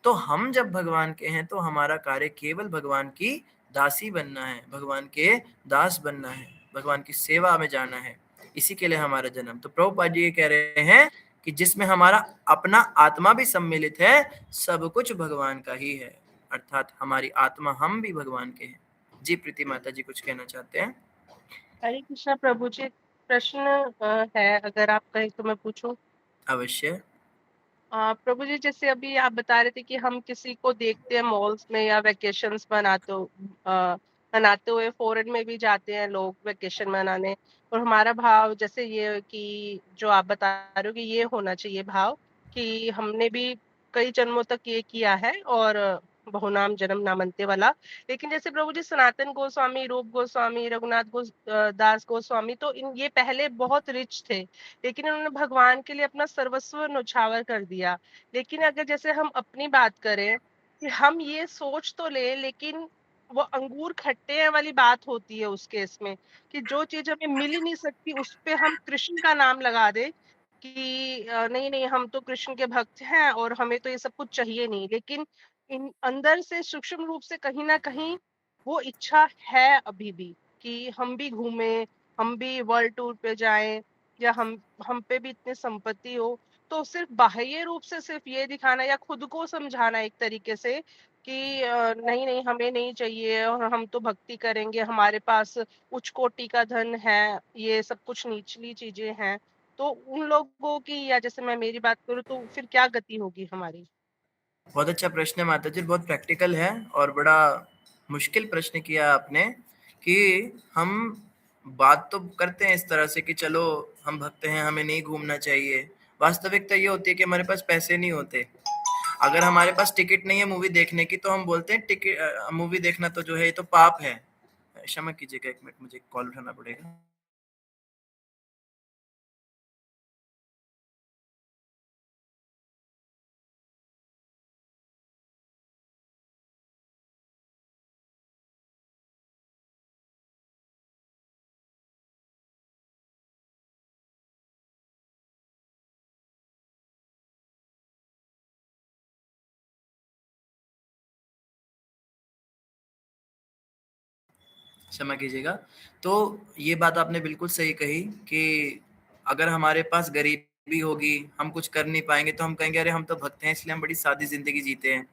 तो हम जब भगवान के हैं तो हमारा कार्य केवल भगवान की दासी बनना है, भगवान के दास बनना है, भगवान की सेवा में जाना है, इसी के लिए हमारा जन्म। तो प्रभुपाद जी ये कह रहे हैं कि जिसमें हमारा अपना आत्मा भी सम्मिलित है, सब कुछ भगवान का ही है, अर्थात हमारी आत्मा, हम भी भगवान के हैं। जी प्रीति माता जी कुछ कहना चाहते हैं? हरे कृष्णा प्रभु जी, प्रश्न है, अगर आप कहें तो मैं पूछूं? अवश्य। प्रभु जी, जैसे अभी आप बता रहे थे कि हम किसी को देखते हैं मॉल्स में या वेकेशंस मनाते हुए, फॉरेन में भी जाते हैं लोग वेकेशन मनाने, और हमारा भाव जैसे ये कि जो आप बता रहे हो कि ये होना चाहिए भाव कि हमने भी कई जन्मों तक ये किया है और बहुनाम जन्म नामंते वाला। लेकिन जैसे प्रभु जी सनातन गोस्वामी, रूप गोस्वामी, रघुनाथ दास गोस्वामी, तो इन ये पहले बहुत रिच थे, लेकिन उन्होंने भगवान के लिए अपना सर्वस्व न्यौछावर कर दिया। लेकिन अगर जैसे हम अपनी बात करें कि हम ये सोच तो ले, लेकिन वो अंगूर खट्टे हैं वाली बात होती है उस केस में, कि जो चीज हमें मिल ही नहीं सकती उस पे हम कृष्ण का नाम लगा दे कि नहीं नहीं हम तो कृष्ण के भक्त हैं और हमें तो ये सब कुछ चाहिए नहीं, लेकिन इन अंदर से सूक्ष्म रूप से कहीं ना कहीं वो इच्छा है अभी भी कि हम भी घूमें, हम भी वर्ल्ड टूर पे जाएँ, या हम पे भी इतनी संपत्ति हो। तो सिर्फ़ बाह्य रूप से सिर्फ़ ये दिखाना या खुद को समझाना एक तरीके से कि नहीं, नहीं हमें नहीं चाहिए और हम तो भक्ति करेंगे, हमारे पास उच्च कोटि का धन है, ये सब कुछ निचली चीज़ें हैं। तो उन लोगों की, या जैसे मैं मेरी बात करूँ, तो फिर क्या गति होगी हमारी? बहुत अच्छा प्रश्न है माता जी, बहुत प्रैक्टिकल है और बड़ा मुश्किल प्रश्न किया आपने कि हम बात तो करते हैं इस तरह से कि चलो हम भक्त हैं, हमें नहीं घूमना चाहिए। वास्तविकता ये होती है कि हमारे पास पैसे नहीं होते। अगर हमारे पास टिकट नहीं है मूवी देखने की तो हम बोलते हैं टिकट मूवी देखना तो जो है ये तो पाप है। क्षमा कीजिएगा, एक मिनट मुझे कॉल उठाना पड़ेगा। क्षमा कीजिएगा। तो ये बात आपने बिल्कुल सही कही कि अगर हमारे पास गरीबी होगी, हम कुछ कर नहीं पाएँगे तो हम कहेंगे अरे हम तो भक्त हैं इसलिए हम बड़ी सादी ज़िंदगी जीते हैं।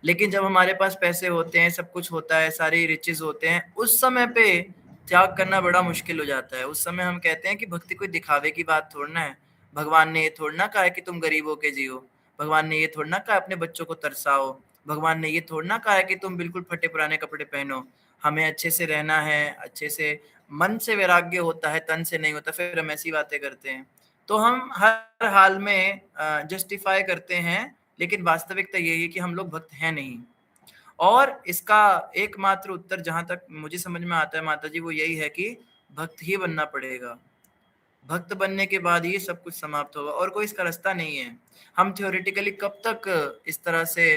लेकिन जब हमारे पास पैसे होते हैं, सब कुछ होता है, सारे रिचेज़ होते हैं, उस समय पे त्याग करना बड़ा मुश्किल हो जाता है। उस समय हम कहते हैं कि भक्ति कोई दिखावे की बात थोड़ी ना है। भगवान ने ये थोड़ी ना कहा है कि तुम गरीब होके जियो। भगवान ने ये थोड़ी ना कहा अपने बच्चों को तरसाओ। भगवान ने ये थोड़ी ना कहा है कि तुम बिल्कुल फटे-पुराने कपड़े पहनो। हमें अच्छे से रहना है, अच्छे से मन से वैराग्य होता है, तन से नहीं होता, फिर हम ऐसी बातें करते हैं। तो हम हर हाल में जस्टिफाई करते हैं, लेकिन वास्तविकता यही है कि हम लोग भक्त हैं नहीं। और इसका एकमात्र उत्तर जहाँ तक मुझे समझ में आता है माता जी, वो यही है कि भक्त ही बनना पड़ेगा। भक्त बनने के बाद ही सब कुछ समाप्त होगा और कोई इसका रास्ता नहीं है। हम थ्योरेटिकली कब तक इस तरह से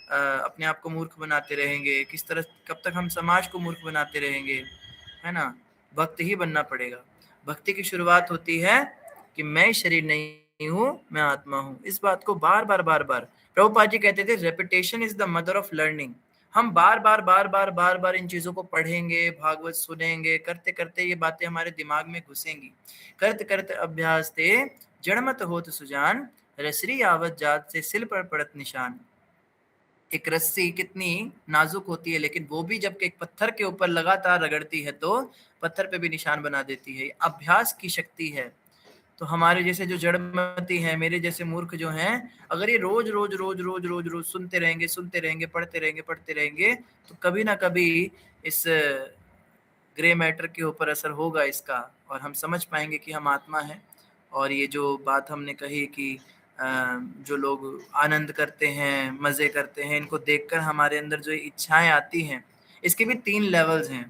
अपने आप को मूर्ख बनाते रहेंगे, किस तरह कब तक हम समाज को मूर्ख बनाते रहेंगे, है ना? भक्त ही बनना पड़ेगा। भक्ति की शुरुआत होती है कि मैं शरीर नहीं हूँ, मैं आत्मा हूँ। इस बात को बार-बार प्रभुपाद जी कहते थे repetition is the mother of learning. हम बार-बार इन चीज़ों को पढ़ेंगे, भागवत सुनेंगे, करते-करते ये बातें हमारे दिमाग में घुसेंगी। करत अभ्यास ते जड़मत होत सुजान, रसरी आवत जात से सिल पर पड़त निशान। एक रस्सी कितनी नाजुक होती है, लेकिन वो भी जब एक पत्थर के ऊपर लगातार रगड़ती है तो पत्थर पे भी निशान बना देती है। अभ्यास की शक्ति है। तो हमारे जैसे जो जड़मती हैं, मेरे जैसे मूर्ख जो हैं, अगर ये रोज सुनते रहेंगे, पढ़ते रहेंगे, तो कभी ना कभी इस ग्रे मैटर के ऊपर असर होगा इसका और हम समझ पाएंगे कि हम आत्मा हैं। और ये जो बात हमने कही कि जो लोग आनंद करते हैं, मज़े करते हैं, इनको देखकर हमारे अंदर जो इच्छाएं आती हैं, इसके भी 3 लेवल्स हैं।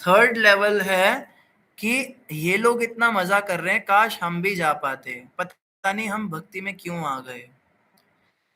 थर्ड लेवल है कि ये लोग इतना मज़ा कर रहे हैं, काश हम भी जा पाते। पता नहीं हम भक्ति में क्यों आ गए।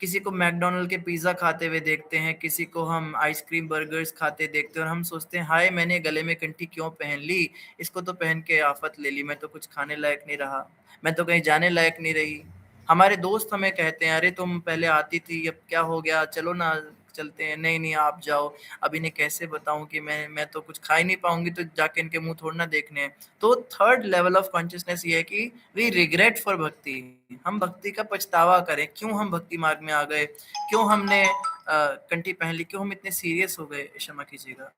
किसी को मैकडॉनल्ड के पिज़्ज़ा खाते हुए देखते हैं, किसी को हम आइसक्रीम, बर्गर्स खाते देखते हैं और हम सोचते हैं हाय मैंने गले में कंठी क्यों पहन ली, इसको तो पहन के आफत ले ली, मैं तो कुछ खाने लायक नहीं रहा, मैं तो कहीं जाने लायक नहीं रही। हमारे दोस्त हमें कहते हैं अरे तुम पहले आती थी, अब क्या हो गया, चलो ना चलते हैं। नहीं नहीं आप जाओ, अब इन्हें कैसे बताऊं कि मैं तो कुछ खा ही नहीं पाऊंगी, तो जाके इनके मुंह थोड़ा ना देखने हैं। तो थर्ड लेवल ऑफ कॉन्शियसनेस ये है कि वी रिग्रेट फॉर भक्ति। हम भक्ति का पछतावा करें, क्यों हम भक्ति मार्ग में आ गए, क्यों हमने कंठी पहन ली, क्यों हम इतने सीरियस हो गए। क्षमा कीजिएगा।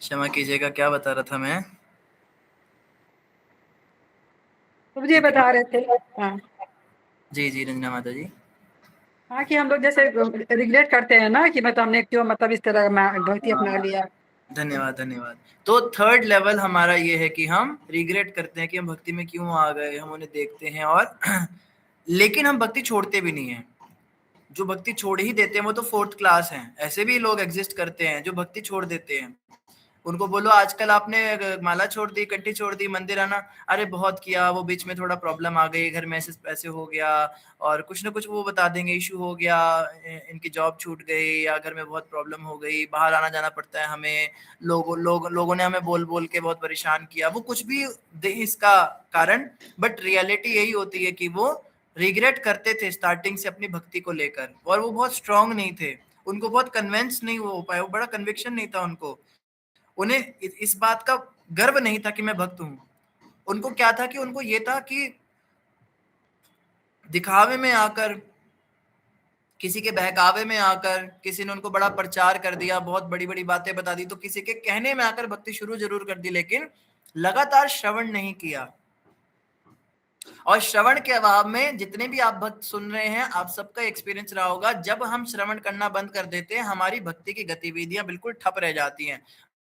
क्षमा कीजिएगा, क्या बता रहा था मैं? मुझे बता रहे थे हाँ जी जी रंजना माता जी। हाँ कि हम लोग जैसे रिग्रेट करते हैं ना कि मतलब हमने क्यों मतलब इस तरह भक्ति अपना लिया। धन्यवाद धन्यवाद। तो थर्ड लेवल हमारा ये है कि हम रिग्रेट करते हैं कि हम भक्ति में क्यों आ गए, हम उन्हें देखते हैं और लेकिन हम भक्ति छोड़ते भी नहीं हैं। जो भक्ति छोड़ ही देते हैं वो तो फोर्थ क्लास हैं। ऐसे भी लोग एग्जिस्ट करते हैं जो भक्ति छोड़ देते हैं। उनको बोलो आजकल आपने माला छोड़ दी, कंठी छोड़ दी, मंदिर आना, अरे बहुत किया, वो बीच में थोड़ा प्रॉब्लम आ गई, घर में ऐसे हो गया, और कुछ ना कुछ वो बता देंगे, इशू हो गया, इनकी जॉब छूट गई या घर में बहुत प्रॉब्लम हो गई, बाहर आना जाना पड़ता है हमें, लोगों ने हमें बोल बोल के बहुत परेशान किया, वो कुछ भी दे इसका कारण। बट रियलिटी यही होती है कि वो रिग्रेट करते थे स्टार्टिंग से अपनी भक्ति को लेकर, और वो बहुत स्ट्रांग नहीं थे, उनको बहुत कन्विंस नहीं हो पाए, वो बड़ा कन्विक्शन नहीं था उनको, उन्हें इस बात का गर्व नहीं था कि मैं भक्त हूं। उनको क्या था कि उनको ये था कि दिखावे में आकर, किसी के बहकावे में आकर, किसी ने उनको बड़ा प्रचार कर दिया, बहुत बड़ी बड़ी बातें बता दी, तो किसी के कहने में आकर भक्ति शुरू जरूर कर दी, लेकिन लगातार श्रवण नहीं किया। और श्रवण के अभाव में जितने भी आप भक्त सुन रहे हैं, आप सबका एक्सपीरियंस रहा होगा, जब हम श्रवण करना बंद कर देते हैं हमारी भक्ति की गतिविधियां बिल्कुल ठप रह जाती हैं।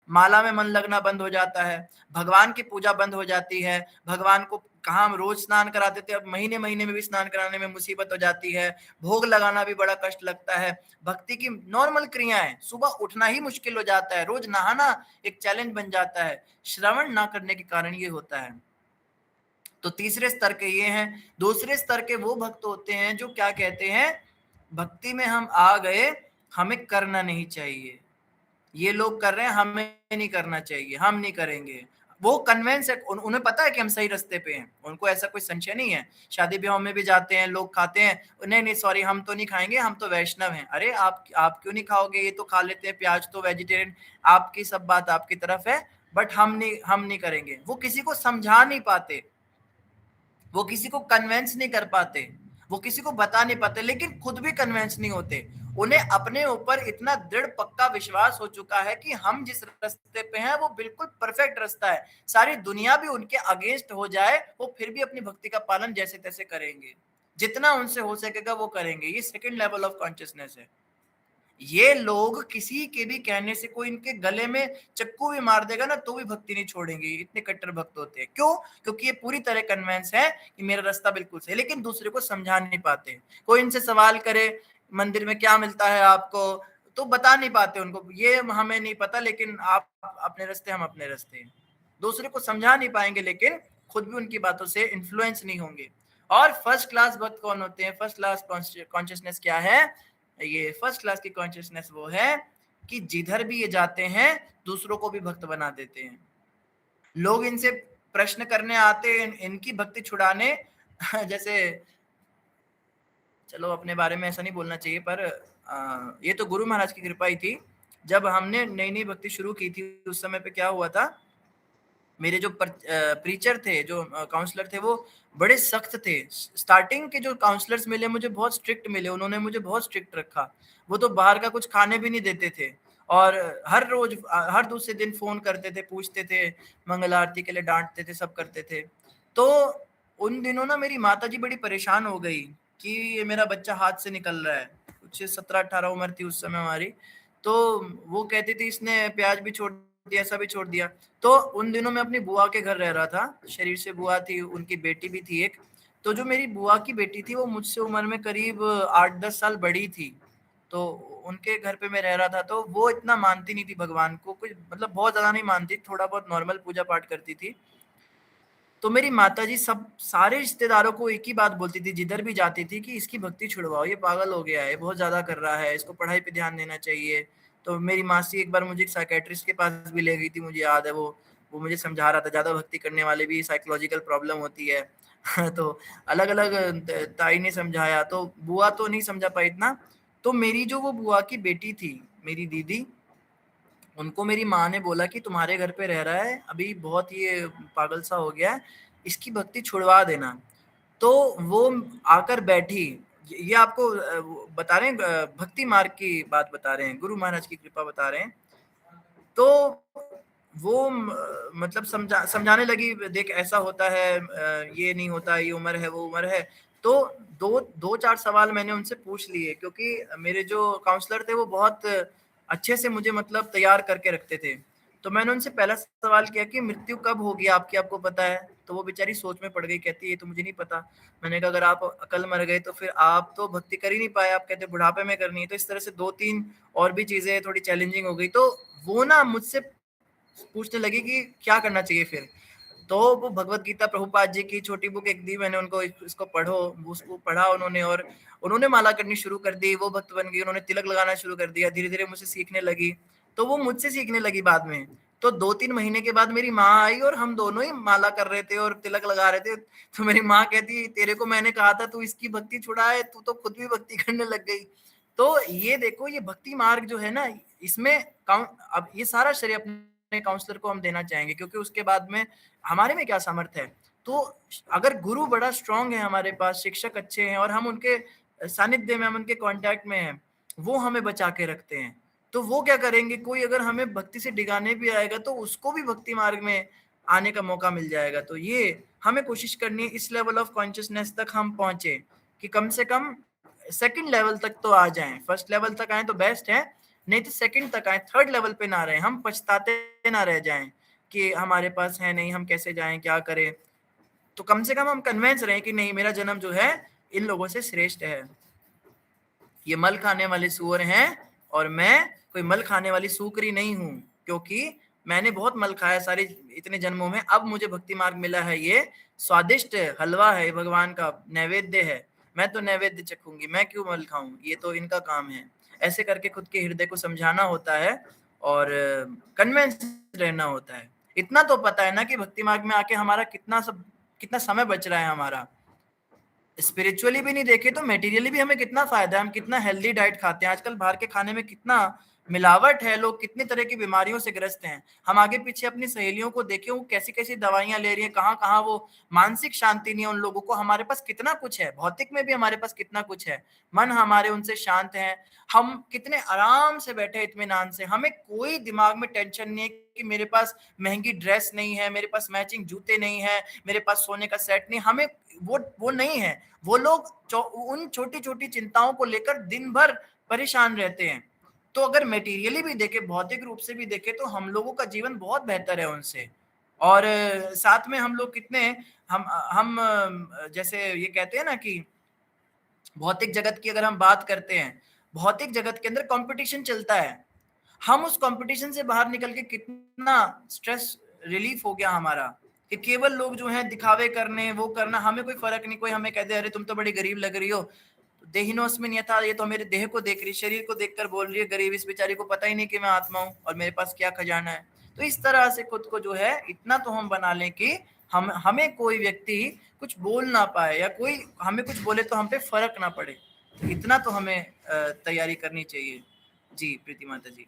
माला में मन लगना बंद हो जाता है, भगवान की पूजा बंद हो जाती है, भगवान को कहाँ हम रोज स्नान कराते थे, अब महीने महीने में भी स्नान कराने में मुसीबत हो जाती है, भोग लगाना भी बड़ा कष्ट लगता है, भक्ति की नॉर्मल क्रियाएं, सुबह उठना ही मुश्किल हो जाता है, रोज नहाना एक चैलेंज बन जाता है, श्रवण ना करने के कारण ये होता है। तो तीसरे स्तर के ये हैं। दूसरे स्तर के वो भक्त होते हैं जो क्या कहते हैं, भक्ति में हम आ गए, हमें करना नहीं चाहिए, ये लोग कर रहे हैं हमें नहीं करना चाहिए, हम नहीं करेंगे। वो कन्वेंस है, उन्हें पता है कि हम सही रास्ते पे हैं, उनको ऐसा कोई संशय नहीं है। शादी ब्याह में भी जाते हैं, लोग खाते हैं, नहीं नहीं सॉरी हम तो नहीं खाएंगे, हम तो वैष्णव हैं। अरे आप क्यों नहीं खाओगे, ये तो खा लेते हैं, प्याज तो वेजिटेरियन, आपकी सब बात आपकी तरफ है, बट हम नहीं करेंगे। वो किसी को समझा नहीं पाते, वो किसी को कन्वेंस नहीं कर पाते, वो किसी को बता नहीं पाते, लेकिन खुद भी कन्वेंस नहीं होते। उन्हें अपने ऊपर इतना दृढ़ पक्का विश्वास हो चुका है कि हम जिस रास्ते पे हैं वो बिल्कुल परफेक्ट रास्ता है, सारी दुनिया भी उनके अगेंस्ट हो जाए वो फिर भी अपनी भक्ति का पालन जैसे तैसे करेंगे, जितना उनसे हो सकेगा वो करेंगे। ये सेकंड लेवल ऑफ कॉन्शियसनेस है। ये लोग किसी के भी कहने से, कोई इनके गले में चक्कू भी मार देगा ना तो भी भक्ति नहीं छोड़ेंगे, इतने कट्टर भक्त होते हैं। क्यों? क्योंकि ये पूरी तरह कन्वेंस है कि मेरा रास्ता बिल्कुल सही, लेकिन दूसरे को समझा नहीं पाते। कोई इनसे सवाल करे मंदिर में क्या मिलता है आपको, तो बता नहीं पाते उनको, ये हमें नहीं पता, लेकिन आप अपने रास्ते, हम अपने रास्ते। दूसरे को समझा नहीं पाएंगे, लेकिन खुद भी उनकी बातों से इन्फ्लुएंस नहीं होंगे। और फर्स्ट क्लास भक्त कौन होते हैं? फर्स्ट क्लास कॉन्शियसनेस क्या है? ये फर्स्ट क्लास की कॉन्शियसनेस वो है कि जिधर भी ये जाते हैं दूसरों को भी भक्त बना देते हैं। लोग इनसे प्रश्न करने आते हैं, इनकी भक्ति छुड़ाने, जैसे चलो अपने बारे में ऐसा नहीं बोलना चाहिए, पर ये तो गुरु महाराज की कृपा ही थी। जब हमने नई नई भक्ति शुरू की थी उस समय पे क्या हुआ था, मेरे जो प्रीचर थे, जो काउंसलर थे, वो बड़े सख्त थे। स्टार्टिंग के जो काउंसलर्स मिले मुझे बहुत स्ट्रिक्ट मिले, उन्होंने मुझे बहुत स्ट्रिक्ट रखा। वो तो बाहर का कुछ खाने भी नहीं देते थे, और हर रोज हर दूसरे दिन फोन करते थे, पूछते थे, मंगल आरती के लिए डांटते थे, सब करते थे। तो उन दिनों ना मेरी माता जी बड़ी परेशान हो गई कि ये मेरा बच्चा हाथ से निकल रहा है। कुछ 17-18 उम्र थी उस समय हमारी। तो वो कहती थी इसने प्याज भी छोड़ दिया, ऐसा भी छोड़ दिया। तो उन दिनों मैं अपनी बुआ के घर रह रहा था, शरीर से बुआ थी, उनकी बेटी भी थी एक। तो जो मेरी बुआ की बेटी थी वो मुझसे उम्र में करीब 8-10 साल बड़ी थी। तो उनके घर पे मैं रह रहा था। तो वो इतना मानती नहीं थी भगवान को, कुछ मतलब बहुत ज्यादा नहीं मानती, थोड़ा बहुत नॉर्मल पूजा पाठ करती थी। तो मेरी माताजी सब सारे रिश्तेदारों को एक ही बात बोलती थी जिधर भी जाती थी कि इसकी भक्ति छुड़वाओ, ये पागल हो गया है, बहुत ज्यादा कर रहा है, इसको पढ़ाई पे ध्यान देना चाहिए। तो मेरी मासी एक बार मुझे एक साइकेट्रिस्ट के पास भी ले गई थी, मुझे याद है। वो मुझे समझा रहा था ज्यादा भक्ति करने वाले भी साइकोलॉजिकल प्रॉब्लम होती है। तो अलग अलग ताई ने समझाया, तो बुआ तो नहीं समझा पाई इतना। तो मेरी जो वो बुआ की बेटी थी, मेरी दीदी, उनको मेरी माँ ने बोला कि तुम्हारे घर पे रह रहा है, अभी बहुत ये पागल सा हो गया है, इसकी भक्ति छुड़वा देना। तो वो आकर बैठी। ये आपको बता रहे हैं, भक्ति मार्ग की बात बता रहे हैं, गुरु महाराज की कृपा बता रहे हैं। तो वो मतलब समझाने लगी, देख ऐसा होता है, ये नहीं होता, ये उम्र है, वो उम्र है। तो दो चार सवाल मैंने उनसे पूछ लिए, क्योंकि मेरे जो काउंसलर थे वो बहुत अच्छे से मुझे मतलब तैयार करके रखते थे। तो मैंने उनसे पहला सवाल किया कि मृत्यु कब होगी आपकी, आपको पता है? तो वो बेचारी सोच में पड़ गई, कहती ये तो मुझे नहीं पता। मैंने कहा अगर आप कल मर गए तो फिर आप तो भक्ति कर ही नहीं पाए, आप कहते बुढ़ापे में करनी है। तो इस तरह से 2-3 और भी चीजें थोड़ी चैलेंजिंग हो गई। तो वो ना मुझसे पूछने लगी कि क्या करना चाहिए फिर। तो वो भगवत गीता प्रभुपाद जी की छोटी बुक एक दी मैंने उनको, इसको पढ़ो। उसको पढ़ा उन्होंने और उन्होंने माला करनी शुरू कर दी, वो भक्त बन गई, उन्होंने तिलक लगाना शुरू कर दिया, धीरे धीरे मुझसे सीखने लगी। तो वो मुझसे सीखने लगी बाद में। तो 2-3 महीने के बाद मेरी माँ आई और हम दोनों ही माला कर रहे थे और तिलक लगा रहे थे। तो मेरी माँ कहती तेरे को मैंने कहा था तू इसकी भक्ति छुड़ाए, तू तो खुद भी भक्ति करने लग गई। तो ये देखो, ये भक्ति मार्ग जो है ना, इसमें अब ये सारा श्रेय अपने काउंसलर को हम देना चाहेंगे, क्योंकि उसके बाद में हमारे में क्या सामर्थ्य है। तो अगर गुरु बड़ा स्ट्रांग है हमारे पास, शिक्षक अच्छे हैं और हम उनके सानिध्य में, हम उनके कांटेक्ट में हैं, वो हमें बचा के रखते हैं। तो वो क्या करेंगे, कोई अगर हमें भक्ति से डिगाने भी आएगा तो उसको भी भक्ति मार्ग में आने का मौका मिल जाएगा। तो ये हमें कोशिश करनी है इस लेवल ऑफ कॉन्शियसनेस तक हम पहुंचे कि कम से कम सेकंड लेवल तक तो आ जाएं। फर्स्ट लेवल तक आए तो बेस्ट है, नहीं तो सेकंड तक आए, थर्ड लेवल पे ना रहे, हम पछताते ना रह जाएं कि हमारे पास है नहीं, हम कैसे जाएं, क्या करें। तो कम से कम हम कन्विंस रहे कि नहीं, मेरा जन्म जो है इन लोगों से श्रेष्ठ है। ये मल खाने वाले सूअर हैं और मैं कोई मल खाने वाली सूकरी नहीं हूं, क्योंकि मैंने बहुत मल खाया सारे इतने जन्मों में। अब मुझे भक्ति मार्ग मिला है, ये स्वादिष्ट हलवा है, भगवान का नैवेद्य है, मैं तो नैवेद्य चखूंगी, मैं क्यों मल खाऊं, ये तो इनका काम है। ऐसे करके खुद के हृदय को समझाना होता है और कन्विंस रहना होता है। इतना तो पता है ना कि भक्ति मार्ग में आके हमारा कितना समय बच रहा है हमारा। स्पिरिचुअली भी नहीं देखे तो मेटीरियली भी हमें कितना फायदा है। हम कितना हेल्दी डाइट खाते हैं, आजकल बाहर के खाने में कितना मिलावट है, लोग कितनी तरह की बीमारियों से ग्रस्त हैं। हम आगे पीछे अपनी सहेलियों को देखें, वो कैसी कैसी दवाइयां ले रही हैं, कहाँ कहाँ वो मानसिक शांति नहीं है उन लोगों को। हमारे पास कितना कुछ है, भौतिक में भी हमारे पास कितना कुछ है, मन हमारे उनसे शांत है, हम कितने आराम से बैठे इत्मीनान से, हमें कोई दिमाग में टेंशन नहीं है कि मेरे पास महंगी ड्रेस नहीं है, मेरे पास मैचिंग जूते नहीं है, मेरे पास सोने का सेट नहीं, हमें वो नहीं है। वो लोग उन छोटी छोटी चिंताओं को लेकर दिन भर परेशान रहते हैं। तो अगर मेटीरियली भी देखे, भौतिक रूप से भी देखे, तो हम लोगों का जीवन बहुत बेहतर है उनसे। और साथ में हम लोग कितने हम जैसे ये कहते हैं ना कि भौतिक जगत की अगर हम बात करते हैं, भौतिक जगत के अंदर कंपटीशन चलता है, हम उस कंपटीशन से बाहर निकल के कितना स्ट्रेस रिलीफ हो गया हमारा, कि केवल लोग जो हैं दिखावे करने, वो करना, हमें कोई फर्क नहीं। कोई हमें कहते अरे तुम तो बड़ी गरीब लग रही हो, देहिनोस्मिन यथा, ये तो मेरे देह को देख रही, शरीर को देखकर बोल रही है गरीब, इस बेचारी को पता ही नहीं कि मैं आत्मा हूँ और मेरे पास क्या खजाना है। तो इस तरह से खुद को जो है इतना तो हम बना लें कि हमें कोई व्यक्ति कुछ बोल ना पाए, या कोई हमें कुछ बोले तो हम पे फर्क ना पड़े। तो इतना तो हमें तैयारी करनी चाहिए। जी प्रीति माता जी।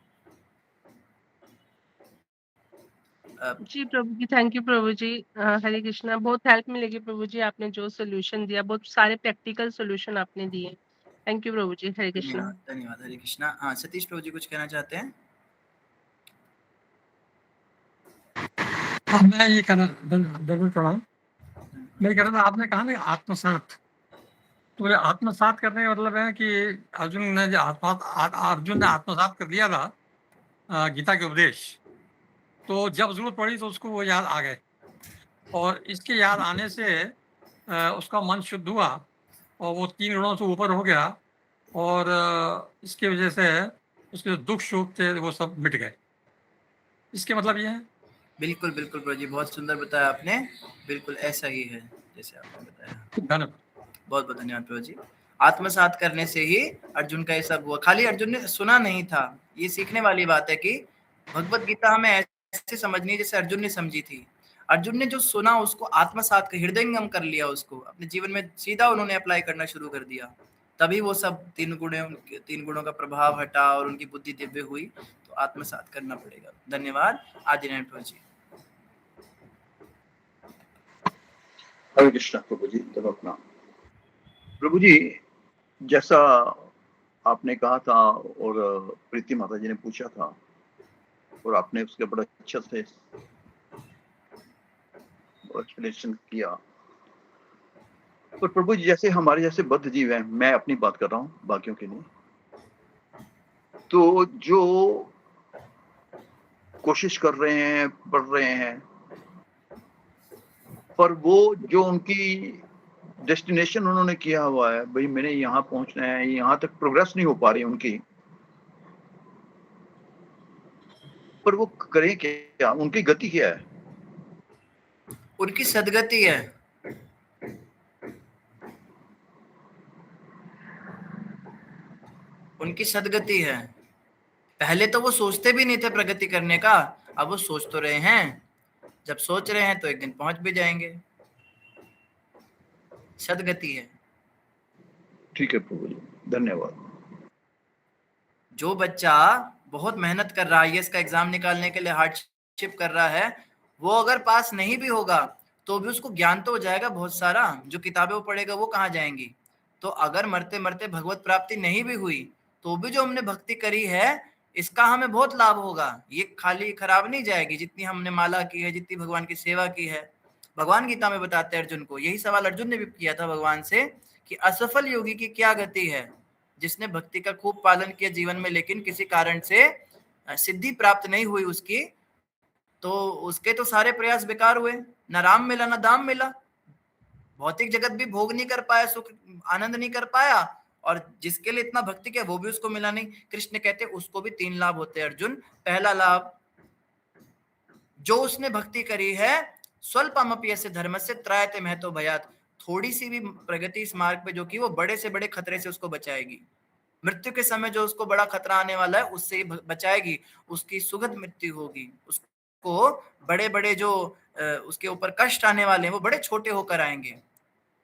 जी प्रभु जी, थैंक यू प्रभु जी। हरे कृष्णा, बहुत हेल्प मिलेगी प्रभु जी, आपने जो सोल्यूशन दिया, बहुत सारे प्रैक्टिकल सोल्यूशन आपने दिए। थैंक यू प्रभु जी। हरे कृष्णा। धन्यवाद हरे कृष्णा। हाँ सतीश प्रभु जी कुछ कहना चाहते हैं? हाँ, मैं ये कहना, जरूर प्रणाम। मैं कह रहा था, आपने कहा ना आत्मसात, तो ये आत्मसात करने का मतलब है कि अर्जुन ने आत्मसात कर लिया था गीता के उपदेश, तो जब जरूरत पड़ी तो उसको वो याद आ गए, और इसके याद आने से उसका मन शुद्ध हुआ और वो 3 गुणों से ऊपर हो गया, और इसकी वजह से उसके जो दुख सुख थे वो सब मिट गए। इसके मतलब ये है। बिल्कुल बिल्कुल प्रभु जी, बहुत सुंदर बताया आपने, बिल्कुल ऐसा ही है जैसे आपने बताया। धन्यवाद, बहुत बहुत धन्यवाद प्रभु जी। आत्मसात करने से ही अर्जुन का ये सब हुआ। खाली अर्जुन ने सुना नहीं था, ये सीखने वाली बात है कि भगवत गीता हमें ऐसे समझनी है जैसे अर्जुन ने समझी थी। अर्जुन ने जो सुना उसको आत्मसात कर, हृदयंगम कर लिया, उसको अपने जीवन में सीधा उन्होंने अप्लाई करना शुरू कर दिया। तभी वो सब 3 गुणों का प्रभाव हटा और उनकी बुद्धि दिव्य हुई। तो आत्मसात करना पड़ेगा। धन्यवाद आदिनारायण प्रभु जी। हरे कृष्ण प्रभु जी, प्रणाम। प्रभु जी, जैसा आपने कहा था और प्रीति माता जी ने पूछा था और आपने उसके बड़ा अच्छे से एक्सप्लेनेशन किया। पर प्रभु जी, जैसे हमारे जैसे बद्ध जीव हैं, मैं अपनी बात कर रहा हूँ, बाकियों के नहीं, तो जो कोशिश कर रहे हैं, पढ़ रहे हैं, पर वो जो उनकी डेस्टिनेशन उन्होंने किया हुआ है, भाई मैंने यहाँ पहुंचना है, यहाँ तक प्रोग्रेस नहीं हो पा रही उनकी, पर वो करें क्या? उनकी गति क्या है? उनकी सदगति है। उनकी सदगति है। पहले तो वो सोचते भी नहीं थे प्रगति करने का, अब वो सोच तो रहे हैं। जब सोच रहे हैं तो एक दिन पहुंच भी जाएंगे। सदगति है। ठीक है प्रभु जी, धन्यवाद। जो बच्चा बहुत मेहनत कर रहा है, आईएएस का एग्जाम निकालने के लिए हार्डशिप कर रहा है, वो अगर पास नहीं भी होगा तो भी उसको ज्ञान तो हो जाएगा बहुत सारा। जो किताबें वो पढ़ेगा वो कहाँ जाएंगी? तो अगर मरते मरते भगवत प्राप्ति नहीं भी हुई तो भी जो हमने भक्ति करी है इसका हमें बहुत लाभ होगा। ये खाली खराब नहीं जाएगी। जितनी हमने माला की है, जितनी भगवान की सेवा की है, भगवान गीता में बताते हैं अर्जुन को। यही सवाल अर्जुन ने भी किया था भगवान से कि असफल योगी की क्या गति है, जिसने भक्ति का खूब पालन किया जीवन में लेकिन किसी कारण से सिद्धि प्राप्त नहीं हुई उसकी, तो उसके तो सारे प्रयास बेकार हुए। न राम मिला न दाम मिला, भौतिक जगत भी भोग नहीं कर पाया, सुख आनंद नहीं कर पाया, और जिसके लिए इतना भक्ति किया वो भी उसको मिला नहीं। कृष्ण कहते उसको भी 3 लाभ होते हैं अर्जुन। पहला लाभ, जो उसने भक्ति करी है, स्वल्पमपि यस्य धर्मस्य त्रायते महतो भयात्, थोड़ी सी भी प्रगति इस मार्ग पे जो कि वो बड़े से बड़े खतरे से उसको बचाएगी। मृत्यु के समय जो उसको बड़ा खतरा आने वाला है उससे ही बचाएगी। उसकी सुगध मृत्यु होगी। उसको बड़े बड़े जो उसके ऊपर कष्ट आने वाले हैं वो बड़े छोटे होकर आएंगे।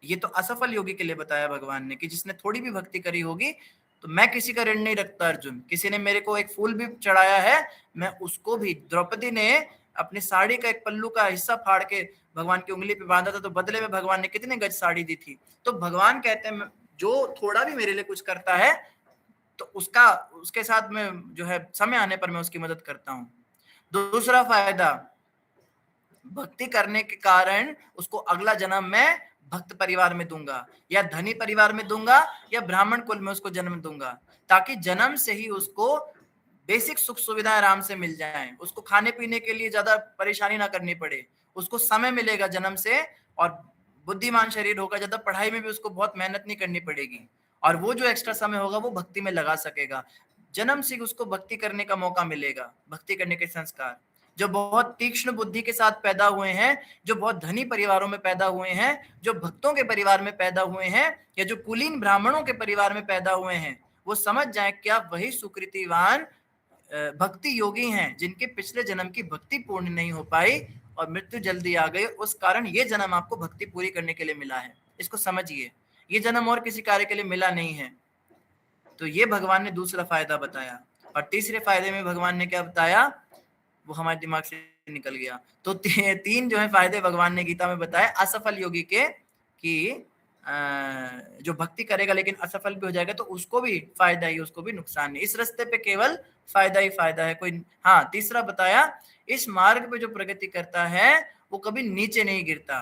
ये तो असफल योगी के लिए बताया भगवान ने कि जिसने थोड़ी भी भक्ति करी होगी। तो मैं किसी का ऋण नहीं रखता अर्जुन। किसी ने मेरे को एक फूल भी चढ़ाया है, मैं उसको भी, द्रौपदी ने अपनी साड़ी का एक पल्लू का हिस्सा फाड़ के भगवान की उंगली पे बांधा था, तो बदले में भगवान ने कितने गज साड़ी दी थी। तो भगवान कहते हैं जो थोड़ा भी मेरे लिए कुछ करता है तो उसके साथ में जो है समय आने पर मैं उसकी मदद करता हूँ। दूसरा फायदा, भक्ति करने के कारण उसको अगला जन्म में भक्त परिवार में दूंगा, या धनी परिवार में दूंगा, या ब्राह्मण कुल में उसको जन्म दूंगा, ताकि जन्म से ही उसको बेसिक सुख सुविधाएं आराम से मिल जाएं। उसको खाने पीने के लिए ज्यादा परेशानी ना करनी पड़े, उसको समय मिलेगा जन्म से, और बुद्धिमान शरीर होगा, ज्यादा पढ़ाई में भी उसको बहुत मेहनत नहीं करनी पड़ेगी, और वो जो एक्स्ट्रा समय होगा वो भक्ति में लगा सकेगा। जन्म से उसको भक्ति करने का मौका मिलेगा, भक्ति करने के संस्कार। जो बहुत तीक्ष्ण बुद्धि के साथ पैदा हुए हैं, जो बहुत धनी परिवारों में पैदा हुए हैं, जो भक्तों के परिवार में पैदा हुए हैं, या जो कुलीन ब्राह्मणों के परिवार में पैदा हुए हैं, वो समझ जाए क्या वही सुकृतिवान भक्ति योगी हैं जिनके पिछले जन्म की भक्ति पूर्ण नहीं हो पाई और मृत्यु जल्दी आ गई। उस कारण ये जन्म आपको भक्ति पूरी करने के लिए मिला है। इसको समझिए, ये जन्म और किसी कार्य के लिए मिला नहीं है। तो ये भगवान ने दूसरा फायदा बताया। और तीसरे फायदे में भगवान ने क्या बताया, वो हमारे दिमाग से निकल गया। तो 3 जो है फायदे भगवान ने गीता में बताए असफल योगी के, कि जो भक्ति करेगा लेकिन असफल भी हो जाएगा तो उसको भी फायदा ही, उसको भी नुकसान नहीं। इस रास्ते पे केवल फायदा ही फायदा है, कोई। हाँ, तीसरा बताया, इस मार्ग पे जो प्रगति करता है वो कभी नीचे नहीं गिरता।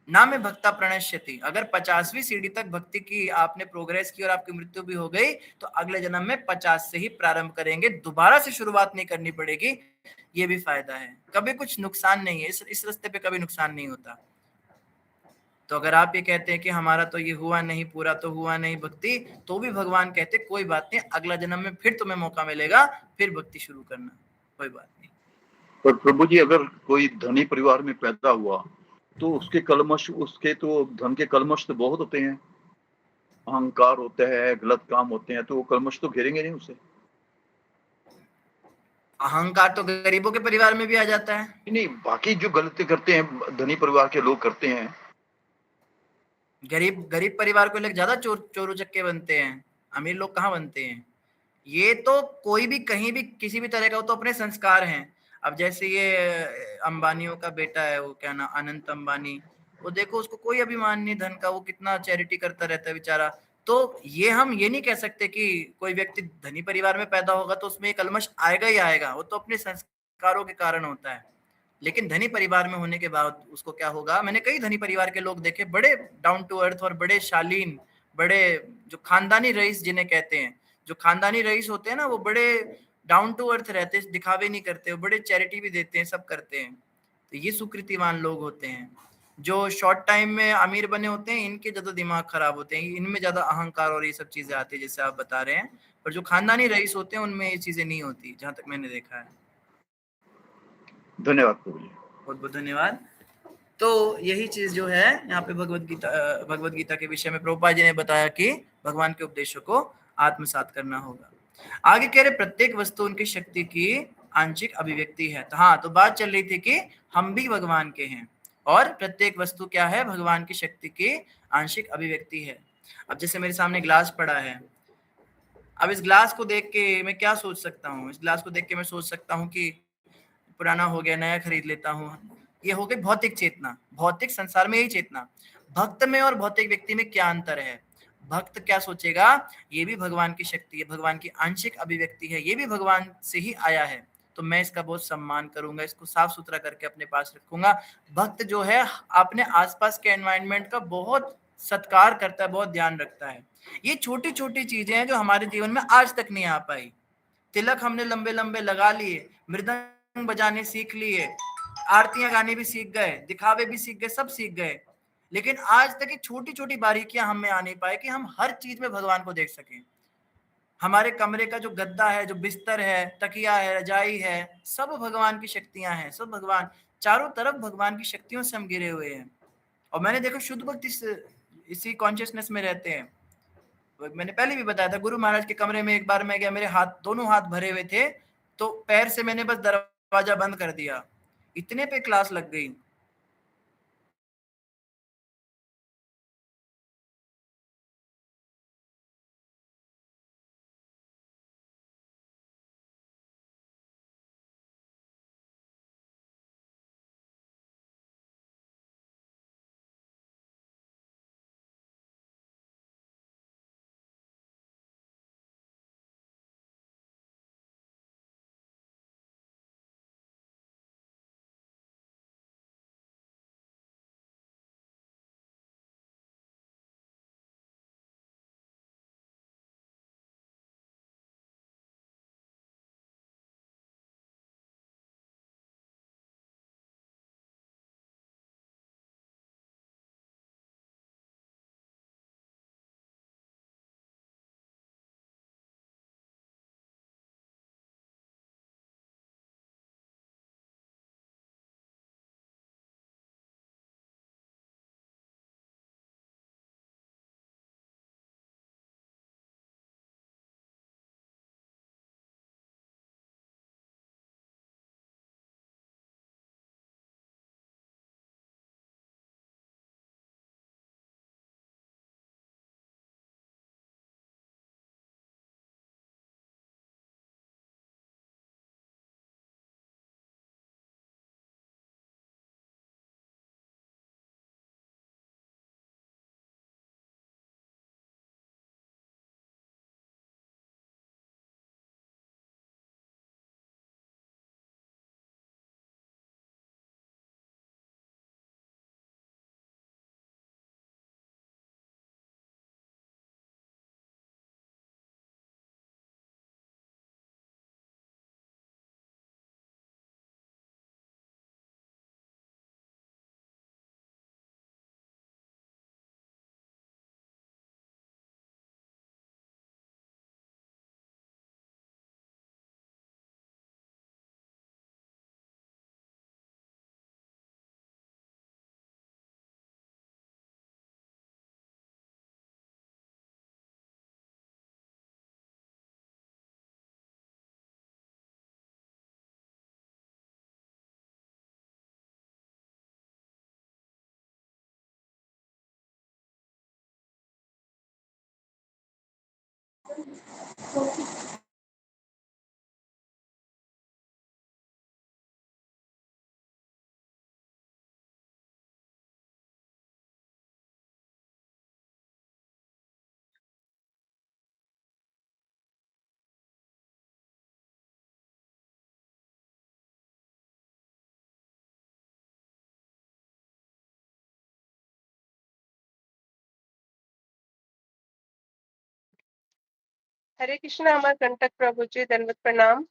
ना में भक्ता प्रणश्यति, अगर 50वीं सीढ़ी तक भक्ति की आपने प्रोग्रेस की और आपकी मृत्यु भी हो गई तो अगले जन्म में 50 से ही प्रारंभ करेंगे, दोबारा से शुरुआत नहीं करनी पड़ेगी। ये भी फायदा है, कभी कुछ नुकसान नहीं है। इस रास्ते पे कभी नुकसान नहीं होता। तो अगर आप ये कहते हैं कि हमारा तो ये हुआ नहीं, पूरा तो हुआ नहीं भक्ति, तो भी भगवान कहते कोई बात नहीं, अगला जन्म में फिर तुम्हें मौका मिलेगा, फिर भक्ति शुरू करना, कोई बात नहीं। पर प्रभु जी, अगर कोई धनी परिवार में पैदा हुआ तो उसके कलमश, उसके तो धन के कलमश तो बहुत होते हैं, अहंकार होता है, गलत काम होते हैं, तो वो कलमश तो घेरेंगे नहीं उसे। अहंकार तो गरीबों के परिवार में भी आ जाता है। नहीं, बाकी जो गलती करते हैं धनी परिवार के लोग करते हैं। गरीब परिवार को लोग ज्यादा चोर उचक्के बनते हैं, अमीर लोग कहाँ बनते हैं। ये तो कोई भी कहीं भी किसी भी तरह का, वो तो अपने संस्कार हैं। अब जैसे ये अंबानियों का बेटा है, वो क्या ना, अनंत अंबानी, वो देखो उसको कोई अभिमान नहीं धन का, वो कितना चैरिटी करता रहता है बेचारा, तो ये हम ये नहीं कह सकते कि कोई व्यक्ति धनी परिवार में पैदा होगा तो उसमें एक कलमश आएगा ही आएगा, वो तो अपने संस्कारों के कारण होता है। लेकिन धनी परिवार में होने के बाद उसको क्या होगा, मैंने कई धनी परिवार के लोग देखे, बड़े डाउन टू अर्थ और बड़े शालीन, बड़े जो खानदानी रईस जिन्हें कहते हैं, जो खानदानी रईस होते हैं ना, वो बड़े डाउन टू अर्थ रहते हैं, दिखावे नहीं करते, वो बड़े चैरिटी भी देते हैं, सब करते हैं। तो ये सुकृतिवान लोग होते हैं। जो शॉर्ट टाइम में अमीर बने होते हैं, इनके ज्यादा दिमाग खराब होते हैं, इनमें ज्यादा अहंकार और ये सब चीजें आती है जैसे आप बता रहे हैं। पर जो खानदानी रईस होते हैं उनमें ये चीजें नहीं होती, जहां तक मैंने देखा है। धन्यवाद प्रभु जी। बहुत बहुत धन्यवाद। तो यही चीज जो है यहाँ पे भगवत गीता के विषय में प्रभुपाद जी ने बताया कि भगवान के उपदेशों को आत्मसात करना होगा। आगे कह रहे प्रत्येक वस्तु उनकी शक्ति की आंशिक अभिव्यक्ति है। तो हाँ, तो बात चल रही थी कि हम भी भगवान के हैं और प्रत्येक वस्तु क्या है, भगवान की शक्ति की आंशिक अभिव्यक्ति है। अब जैसे मेरे सामने ग्लास पड़ा है, अब इस ग्लास को देख के मैं क्या सोच सकता हूँ, इस ग्लास को देख के मैं सोच सकता हूँ कि पुराना हो गया, नया खरीद लेता हूँ। ये हो गई भौतिक चेतना, भौतिक संसार में यही चेतना। भक्त में और भौतिक व्यक्ति में क्या अंतर है? भक्त क्या सोचेगा, ये भी भगवान की शक्ति है, भगवान की आंशिक अभिव्यक्ति है, ये भी भगवान से ही आया है, तो मैं इसका बहुत सम्मान करूंगा, इसको साफ सुथरा करके अपने पास रखूंगा। भक्त जो है अपने आसपास के एनवायरनमेंट का बहुत सत्कार करता है, बहुत ध्यान रखता है। ये छोटी छोटी चीजें हैं जो हमारे जीवन में आज तक नहीं आ पाई। तिलक हमने लंबे लंबे लगा लिए, मृदंग बजाने सीख लिए, आरतियां गाने भी सीख गए, दिखावे भी सीख गए, सब सीख गए, लेकिन आज तक ये छोटी छोटी बारीकियां हम में आ नहीं पाए कि हम हर चीज में भगवान को देख सकें। हमारे कमरे का जो गद्दा है, जो बिस्तर है, तकिया है, रजाई है, सब भगवान की शक्तियां हैं, सब भगवान, चारों तरफ भगवान की शक्तियों से हम घिरे हुए हैं। और मैंने देखो शुद्ध भक्त इसी कॉन्शियसनेस में रहते हैं। मैंने पहले भी बताया था, गुरु महाराज के कमरे में एक बार मैं गया, मेरे हाथ, दोनों हाथ भरे हुए थे, तो पैर से मैंने बस दरवाजा बंद कर दिया, इतने पे क्लास लग गई। हरे कृष्णा अमरकंटक प्रभु जी, दंडवत प्रणाम।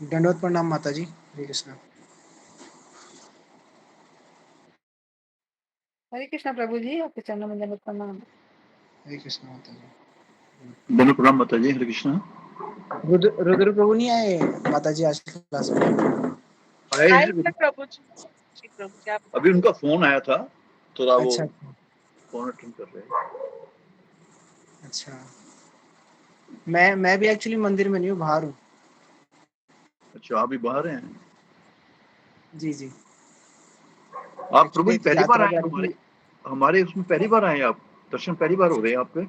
दंडवत प्रणाम माता जी। हरे कृष्णा। हरे कृष्णा प्रभु जी, आपके चरणों में दंडवत प्रणाम। हरे कृष्णा माता जी। धन्य प्रणाम माता जी। हरे कृष्णा। रुद्र प्रभु नहीं आए माता जी आज क्लास में? आए थे प्रभु जी। जी प्रभु जी, आप अभी उनका फोन आया था, थोड़ा वो अच्छा फोन अटेंड कर रहे हैं। अच्छा। मैं भी एक्चुअली मंदिर में नहीं हूँ, बाहर हूँ। अच्छा, आप भी बाहर हैं? जी जी। आप प्रभु एक्चुअली जी एक पहली बार यात्रा आए जा रही हमारे थी। उसमें पहली बार आए आप? दर्शन पहली बार हो रहे हैं आपके?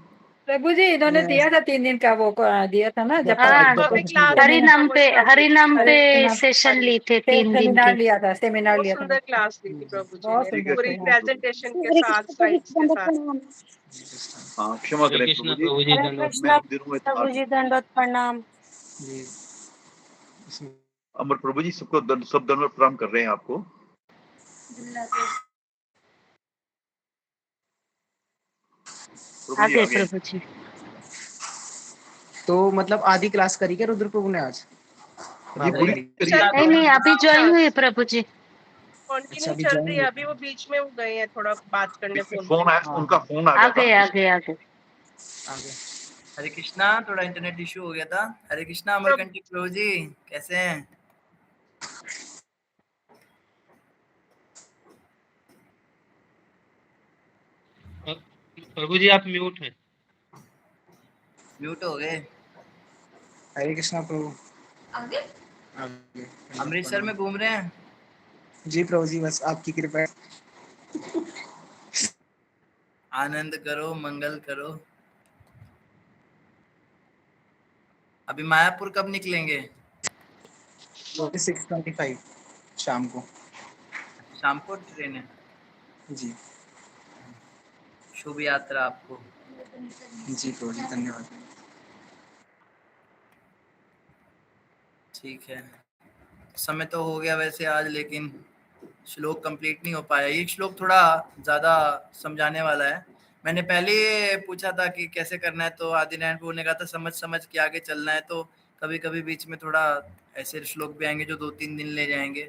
प्रभु जी इन्होंने मैं- दिया था 3 दिन का वो दिया था ना, जब हाँ, तो अभी क्लास हरि नाम पे हरि नाम सेशन ली थे 3 दिन सेमिनार की। लिया था, सेमिनार बहुत लिया था। सुंदर क्लास ली थी प्रभु जी बहुत ने, सुंदर पूरी था। प्रेजेंटेशन के साथ, स्लाइड्स के साथ। हाँ, क्षमा करें प्रभु जी, हरे मैं कृष्णा मंदिरों में था। प्रभु जी, दंडवत प्रणाम। जी। अमर प्रभु जी सबको सब दंडवत प्रणाम कर रहे हैं आपको। प्रभु जी आगे आगे। प्रभु जी। तो मतलब आधी क्लास करी क्या रुद्र प्रभु ने आज? जी पूरी करिए। नहीं नहीं, अभी ज्वाइन हुई प्रभु जी। अच्छा, कंटिन्यू अभी चल join रही है, हुए। अभी वो बीच में वो गए हैं थोड़ा बात करने बीच में फोन फोन पे। आया, हाँ, उनका फोन आ गया आगे था। आगे आगे। आगे। हरे कृष्णा, थोड़ा इंटरनेट इशू हो गया था। हरे कृष्णा अमरकंटक प्रभु जी, कैसे हैं? प्रभु जी आप म्यूट हैं। म्यूट हो गए। हरे कृष्णा प्रभु। आगे आगे। अमृतसर में घूम रहे हैं। जी प्रभु जी, बस आपकी कृपा है। आनंद करो, मंगल करो। अभी मायापुर कब निकलेंगे? 6:25 शाम को। शाम को ट्रेन है। जी शुभ यात्रा आपको। जी प्रभु जी, धन्यवाद। ठीक है, समय तो हो गया वैसे आज, लेकिन श्लोक कंप्लीट नहीं हो पाया। ये श्लोक थोड़ा ज्यादा समझाने वाला है। मैंने पहले ही पूछा था कि कैसे करना है, तो आदि नारायण प्रभु ने कहा था समझ समझ के आगे चलना है। तो कभी कभी बीच में थोड़ा ऐसे श्लोक भी आएंगे जो 2-3 दिन ले जाएंगे,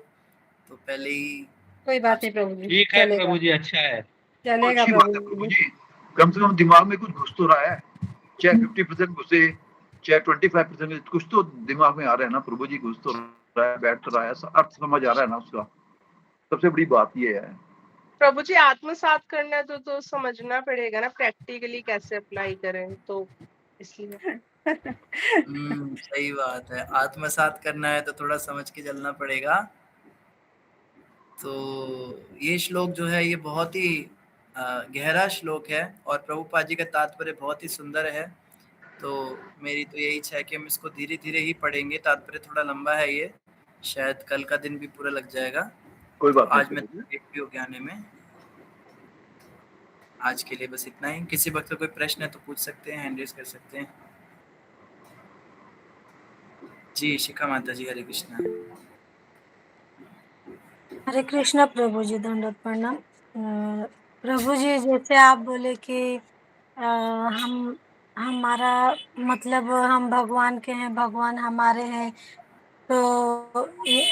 तो पहले ही कोई बात नहीं प्रभु जी, ठीक है चलेगा प्रभु जी, अच्छा है। चलेगा अच्छी बात है प्रभु प्रभु जी। जी, कम से कम दिमाग में कुछ घुस तो रहा है। चाहे 50% घुसे, चाहे 25% कुछ तो दिमाग में आ रहा है ना प्रभु जी, घुस तो रहा है, बैठ तो रहा है, अर्थ समझ आ रहा है ना उसका। सबसे बड़ी बात ये है। प्रभु जी आत्मसात करना है तो समझना पड़ेगा ना, प्रैक्टिकली कैसे अप्लाई करें, तो इसलिए। सही बात है। आत्मसात करना है तो थोड़ा समझ के चलना पड़ेगा। तो ये श्लोक जो है ये बहुत ही गहरा श्लोक है और प्रभुपाद जी का तात्पर्य बहुत ही सुंदर है। तो मेरी तो यही इच्छा है कि हम इसको धीरे धीरे ही पढ़ेंगे। तात्पर्य थोड़ा लंबा है, ये शायद कल का दिन भी पूरा लग जाएगा। कोई बात आज नहीं मैं प्रभु जी। लेट भी हो गया आने में। आज के लिए बस इतना ही। किसी वक्त कोई प्रश्न है तो पूछ सकते हैं, हैंड रेज कर सकते हैं। जी शिखा माता जी, हरे कृष्णा। हरे कृष्णा प्रभु जी, दंडवत प्रणाम। प्रभु जी, जैसे आप बोले कि हम हमारा मतलब हम भगवान के हैं, भगवान हमारे हैं, तो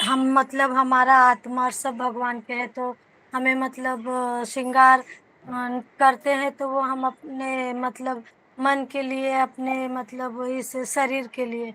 हम मतलब हमारा आत्मा और सब भगवान के हैं, तो हमें मतलब श्रृंगार करते हैं तो वो हम अपने मतलब मन के लिए, अपने मतलब इस शरीर के लिए।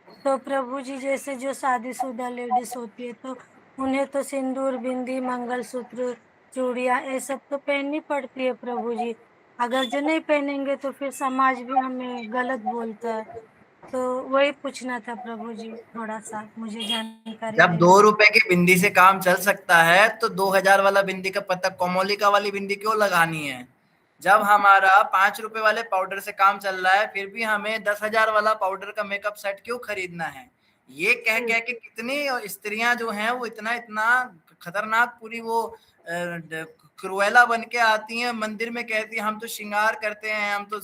तो प्रभु जी, जैसे जो शादीशुदा लेडीज होती है तो उन्हें तो सिंदूर, बिंदी, मंगलसूत्र, चूड़ियां ये सब तो पहननी पड़ती है प्रभु जी। अगर जो नहीं पहनेंगे तो फिर समाज भी हमें गलत बोलता है। तो वही पूछना था प्रभु जी, थोड़ा सा मुझे जानकारी जब लेनी 2 रुपए की बिंदी से काम चल सकता है तो 2000 वाला बिंदी का पता, कोमोलिका वाली बिंदी क्यों लगानी है? जब हमारा 5 रुपए वाले पाउडर से काम चल रहा है, फिर भी हमें 10,000 वाला पाउडर का मेकअप सेट क्यों खरीदना है? ये कह कह के कितनी स्त्रियां जो हैं वो इतना इतना खतरनाक, पूरी वो क्रुएला बन के आती हैं मंदिर में, कहती है हम तो श्रृंगार करते हैं, हम तो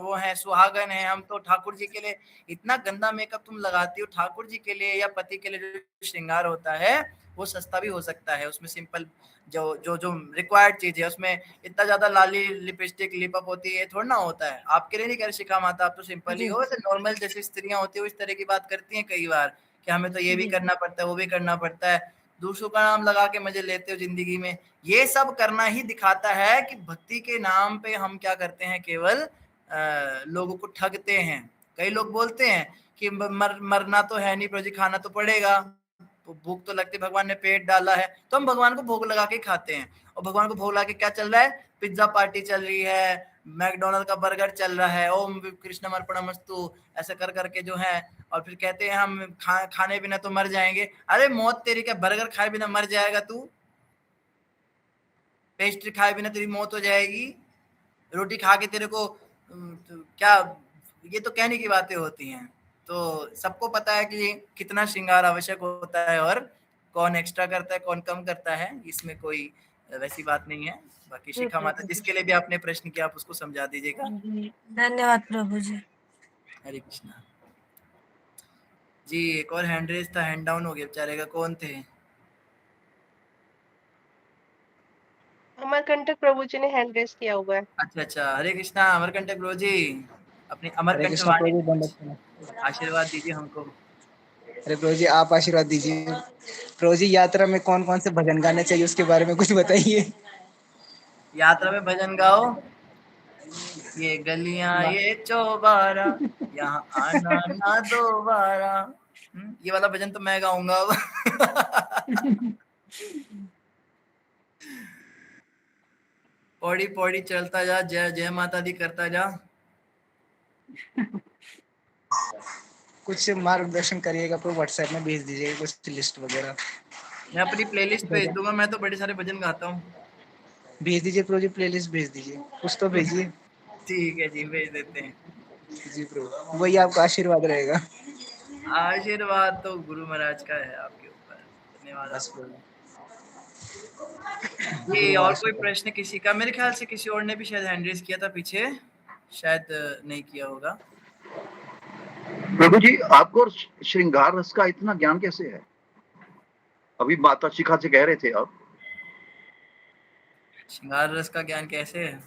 वो हैं सुहागन हैं, हम तो ठाकुर जी के लिए। इतना गंदा मेकअप तुम लगाती हो ठाकुर जी के लिए या पति के लिए जो श्रृंगार होता है, वो सस्ता भी हो सकता है, उसमें सिंपल जो जो जो रिक्वायर्ड चीज है, उसमें इतना ज्यादा लाली लिपस्टिक लिपअप होती है थोड़ा ना होता है। आपके लिए नहीं कह रहे शिखा माता, आप तो सिंपल ही जी। हो, वैसे नॉर्मल जैसी स्त्रियां होती है इस तरह की बात करती हैं कई बार कि हमें तो ये भी जी। करना पड़ता है वो भी करना पड़ता है, दूसरों का नाम लगा के मजे लेते हो जिंदगी में। ये सब करना ही दिखाता है कि भक्ति के नाम पे हम क्या करते हैं, केवल लोगों को ठगते हैं। कई लोग बोलते हैं कि मरना तो है नहीं प्रभु जी, खाना तो पड़ेगा, तो भूख तो लगती, भगवान ने पेट डाला है तो हम भगवान को भोग लगा के खाते हैं। और भगवान को भोग लगा के क्या चल रहा है, पिज्जा पार्टी चल रही है, मैकडोनल्ड का बर्गर चल रहा है, ओम कृष्ण अर्पणमस्तु ऐसे कर करके जो है, और फिर कहते हैं हम खाने बिना तो मर जाएंगे। अरे मौत तेरी, क्या बर्गर खाए बिना मर जाएगा तू? पेस्ट्री खाए बिना तेरी मौत हो जाएगी? रोटी खा के तेरे को तो क्या, ये तो कहने की बातें होती हैं। तो सबको पता है कि कितना श्रृंगार आवश्यक होता है और कौन एक्स्ट्रा करता है कौन कम करता है, इसमें कोई वैसी बात नहीं है। बाकी शिखा माता जिसके लिए भी आपने प्रश्न किया आप उसको समझा दीजिएगा। धन्यवाद प्रभु जी। हरे कृष्णा जी। एक और हैंड रेज था, हैंड डाउन हो गया बेचारे का, कौन थे? अमरकंटक प्रभु जी ने हैंड रेस किया हुआ है। अच्छा, हरे कृष्णा अमरकंटक प्रभु जी, अपनी हरे अमरकंठ कृष्ण वाणी प्रभु, दंडवत प्रणाम। आशीर्वाद दीजिए हमको। अरे प्रभु जी आप आशीर्वाद दीजिए। प्रभु जी यात्रा में कौन कौन से भजन गाने चाहिए उसके बारे में कुछ बताइए। यात्रा में भजन गाओ, ये गलियां ये चौबारा, यहाँ आना ना दोबारा। ये वाला भजन तो मैं गाऊंगा अब। पौड़ी पौड़ी चलता जा, जय जय माता दी करता जा। कुछ मार्गदर्शन करिएगा प्रभु, व्हाट्सएप में भेज दीजिएगा कुछ लिस्ट वगैरह। मैं अपनी प्लेलिस्ट भेज दूंगा, मैं तो बड़े सारे भजन गाता हूँ। भेज दीजिए प्रभु जी, प्लेलिस्ट भेज दीजिए, कुछ तो भेजिए। ठीक है जी, भेज देते हैं जी प्रभु, वही आपका आशीर्वाद रहेगा। आशीर्वाद तो गुरु महाराज का है आपके ऊपर। धन्यवाद बस आपका। प्रभु। जी, और कोई प्रश्न किसी का? मेरे ख्याल से किसी और ने भी शायद हैंड रेज किया था पीछे, शायद नहीं किया होगा। प्रभु जी आपको श्रृंगार रस का इतना ज्ञान कैसे है? अभी माता शिखा से कह रहे थे आप। श्रृंगार रस का ज्ञान कैसे है?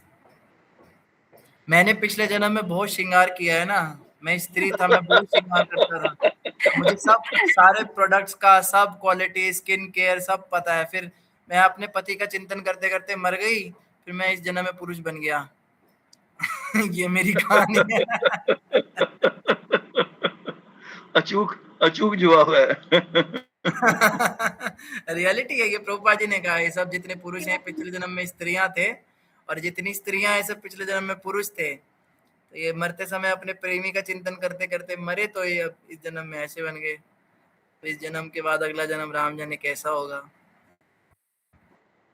मैंने पिछले जन्म में बहुत श्रृंगार किया है ना, मैं स्त्री था, मैं बहुत श्रृंगार करता था, मुझे सब सारे प्रोडक्ट्स का सब क्वालिटी स्किन केयर सब पता है। फिर मैं अपने पति का चिंतन करते करते मर गई, फिर मैं इस जन्म में पुरुष बन गया। ये मेरी कहानी है। अचूक अचूक जवाब है। रियलिटी है ये, प्रभुपाद जी ने कहा ये सब जितने पुरुष हैं पिछले जन्म में स्त्रियां थे, और जितनी स्त्रियां हैं सब पिछले जन्म में पुरुष थे। तो ये मरते समय अपने प्रेमी का चिंतन करते करते मरे, तो ये अब इस जन्म में ऐसे बन गए। तो इस जन्म के बाद अगला जन्म राम जाने कैसा होगा।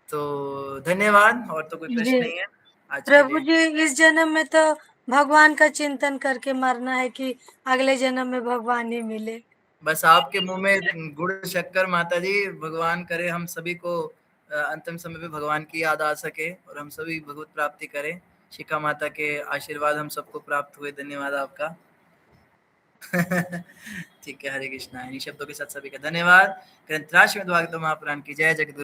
तो धन्यवाद, और तो कोई प्रश्न जी नहीं है आज के प्रभु लिए। जी, इस जन्म में तो भगवान का चिंतन करके मरना है कि अगले जन्म में भगवान ही मिले। बस आपके मुंह में गुड़ शक्कर माता जी, भगवान करे हम सभी को अंतिम समय पे भगवान की याद आ सके और हम सभी भगवत प्राप्ति करें। शिखा माता के आशीर्वाद हम सबको प्राप्त हुए। धन्यवाद आपका। ठीक है, हरे कृष्णा। इन्हीं शब्दों के साथ सभी का धन्यवाद। ग्रंथराज में महापुराण की जय। जगत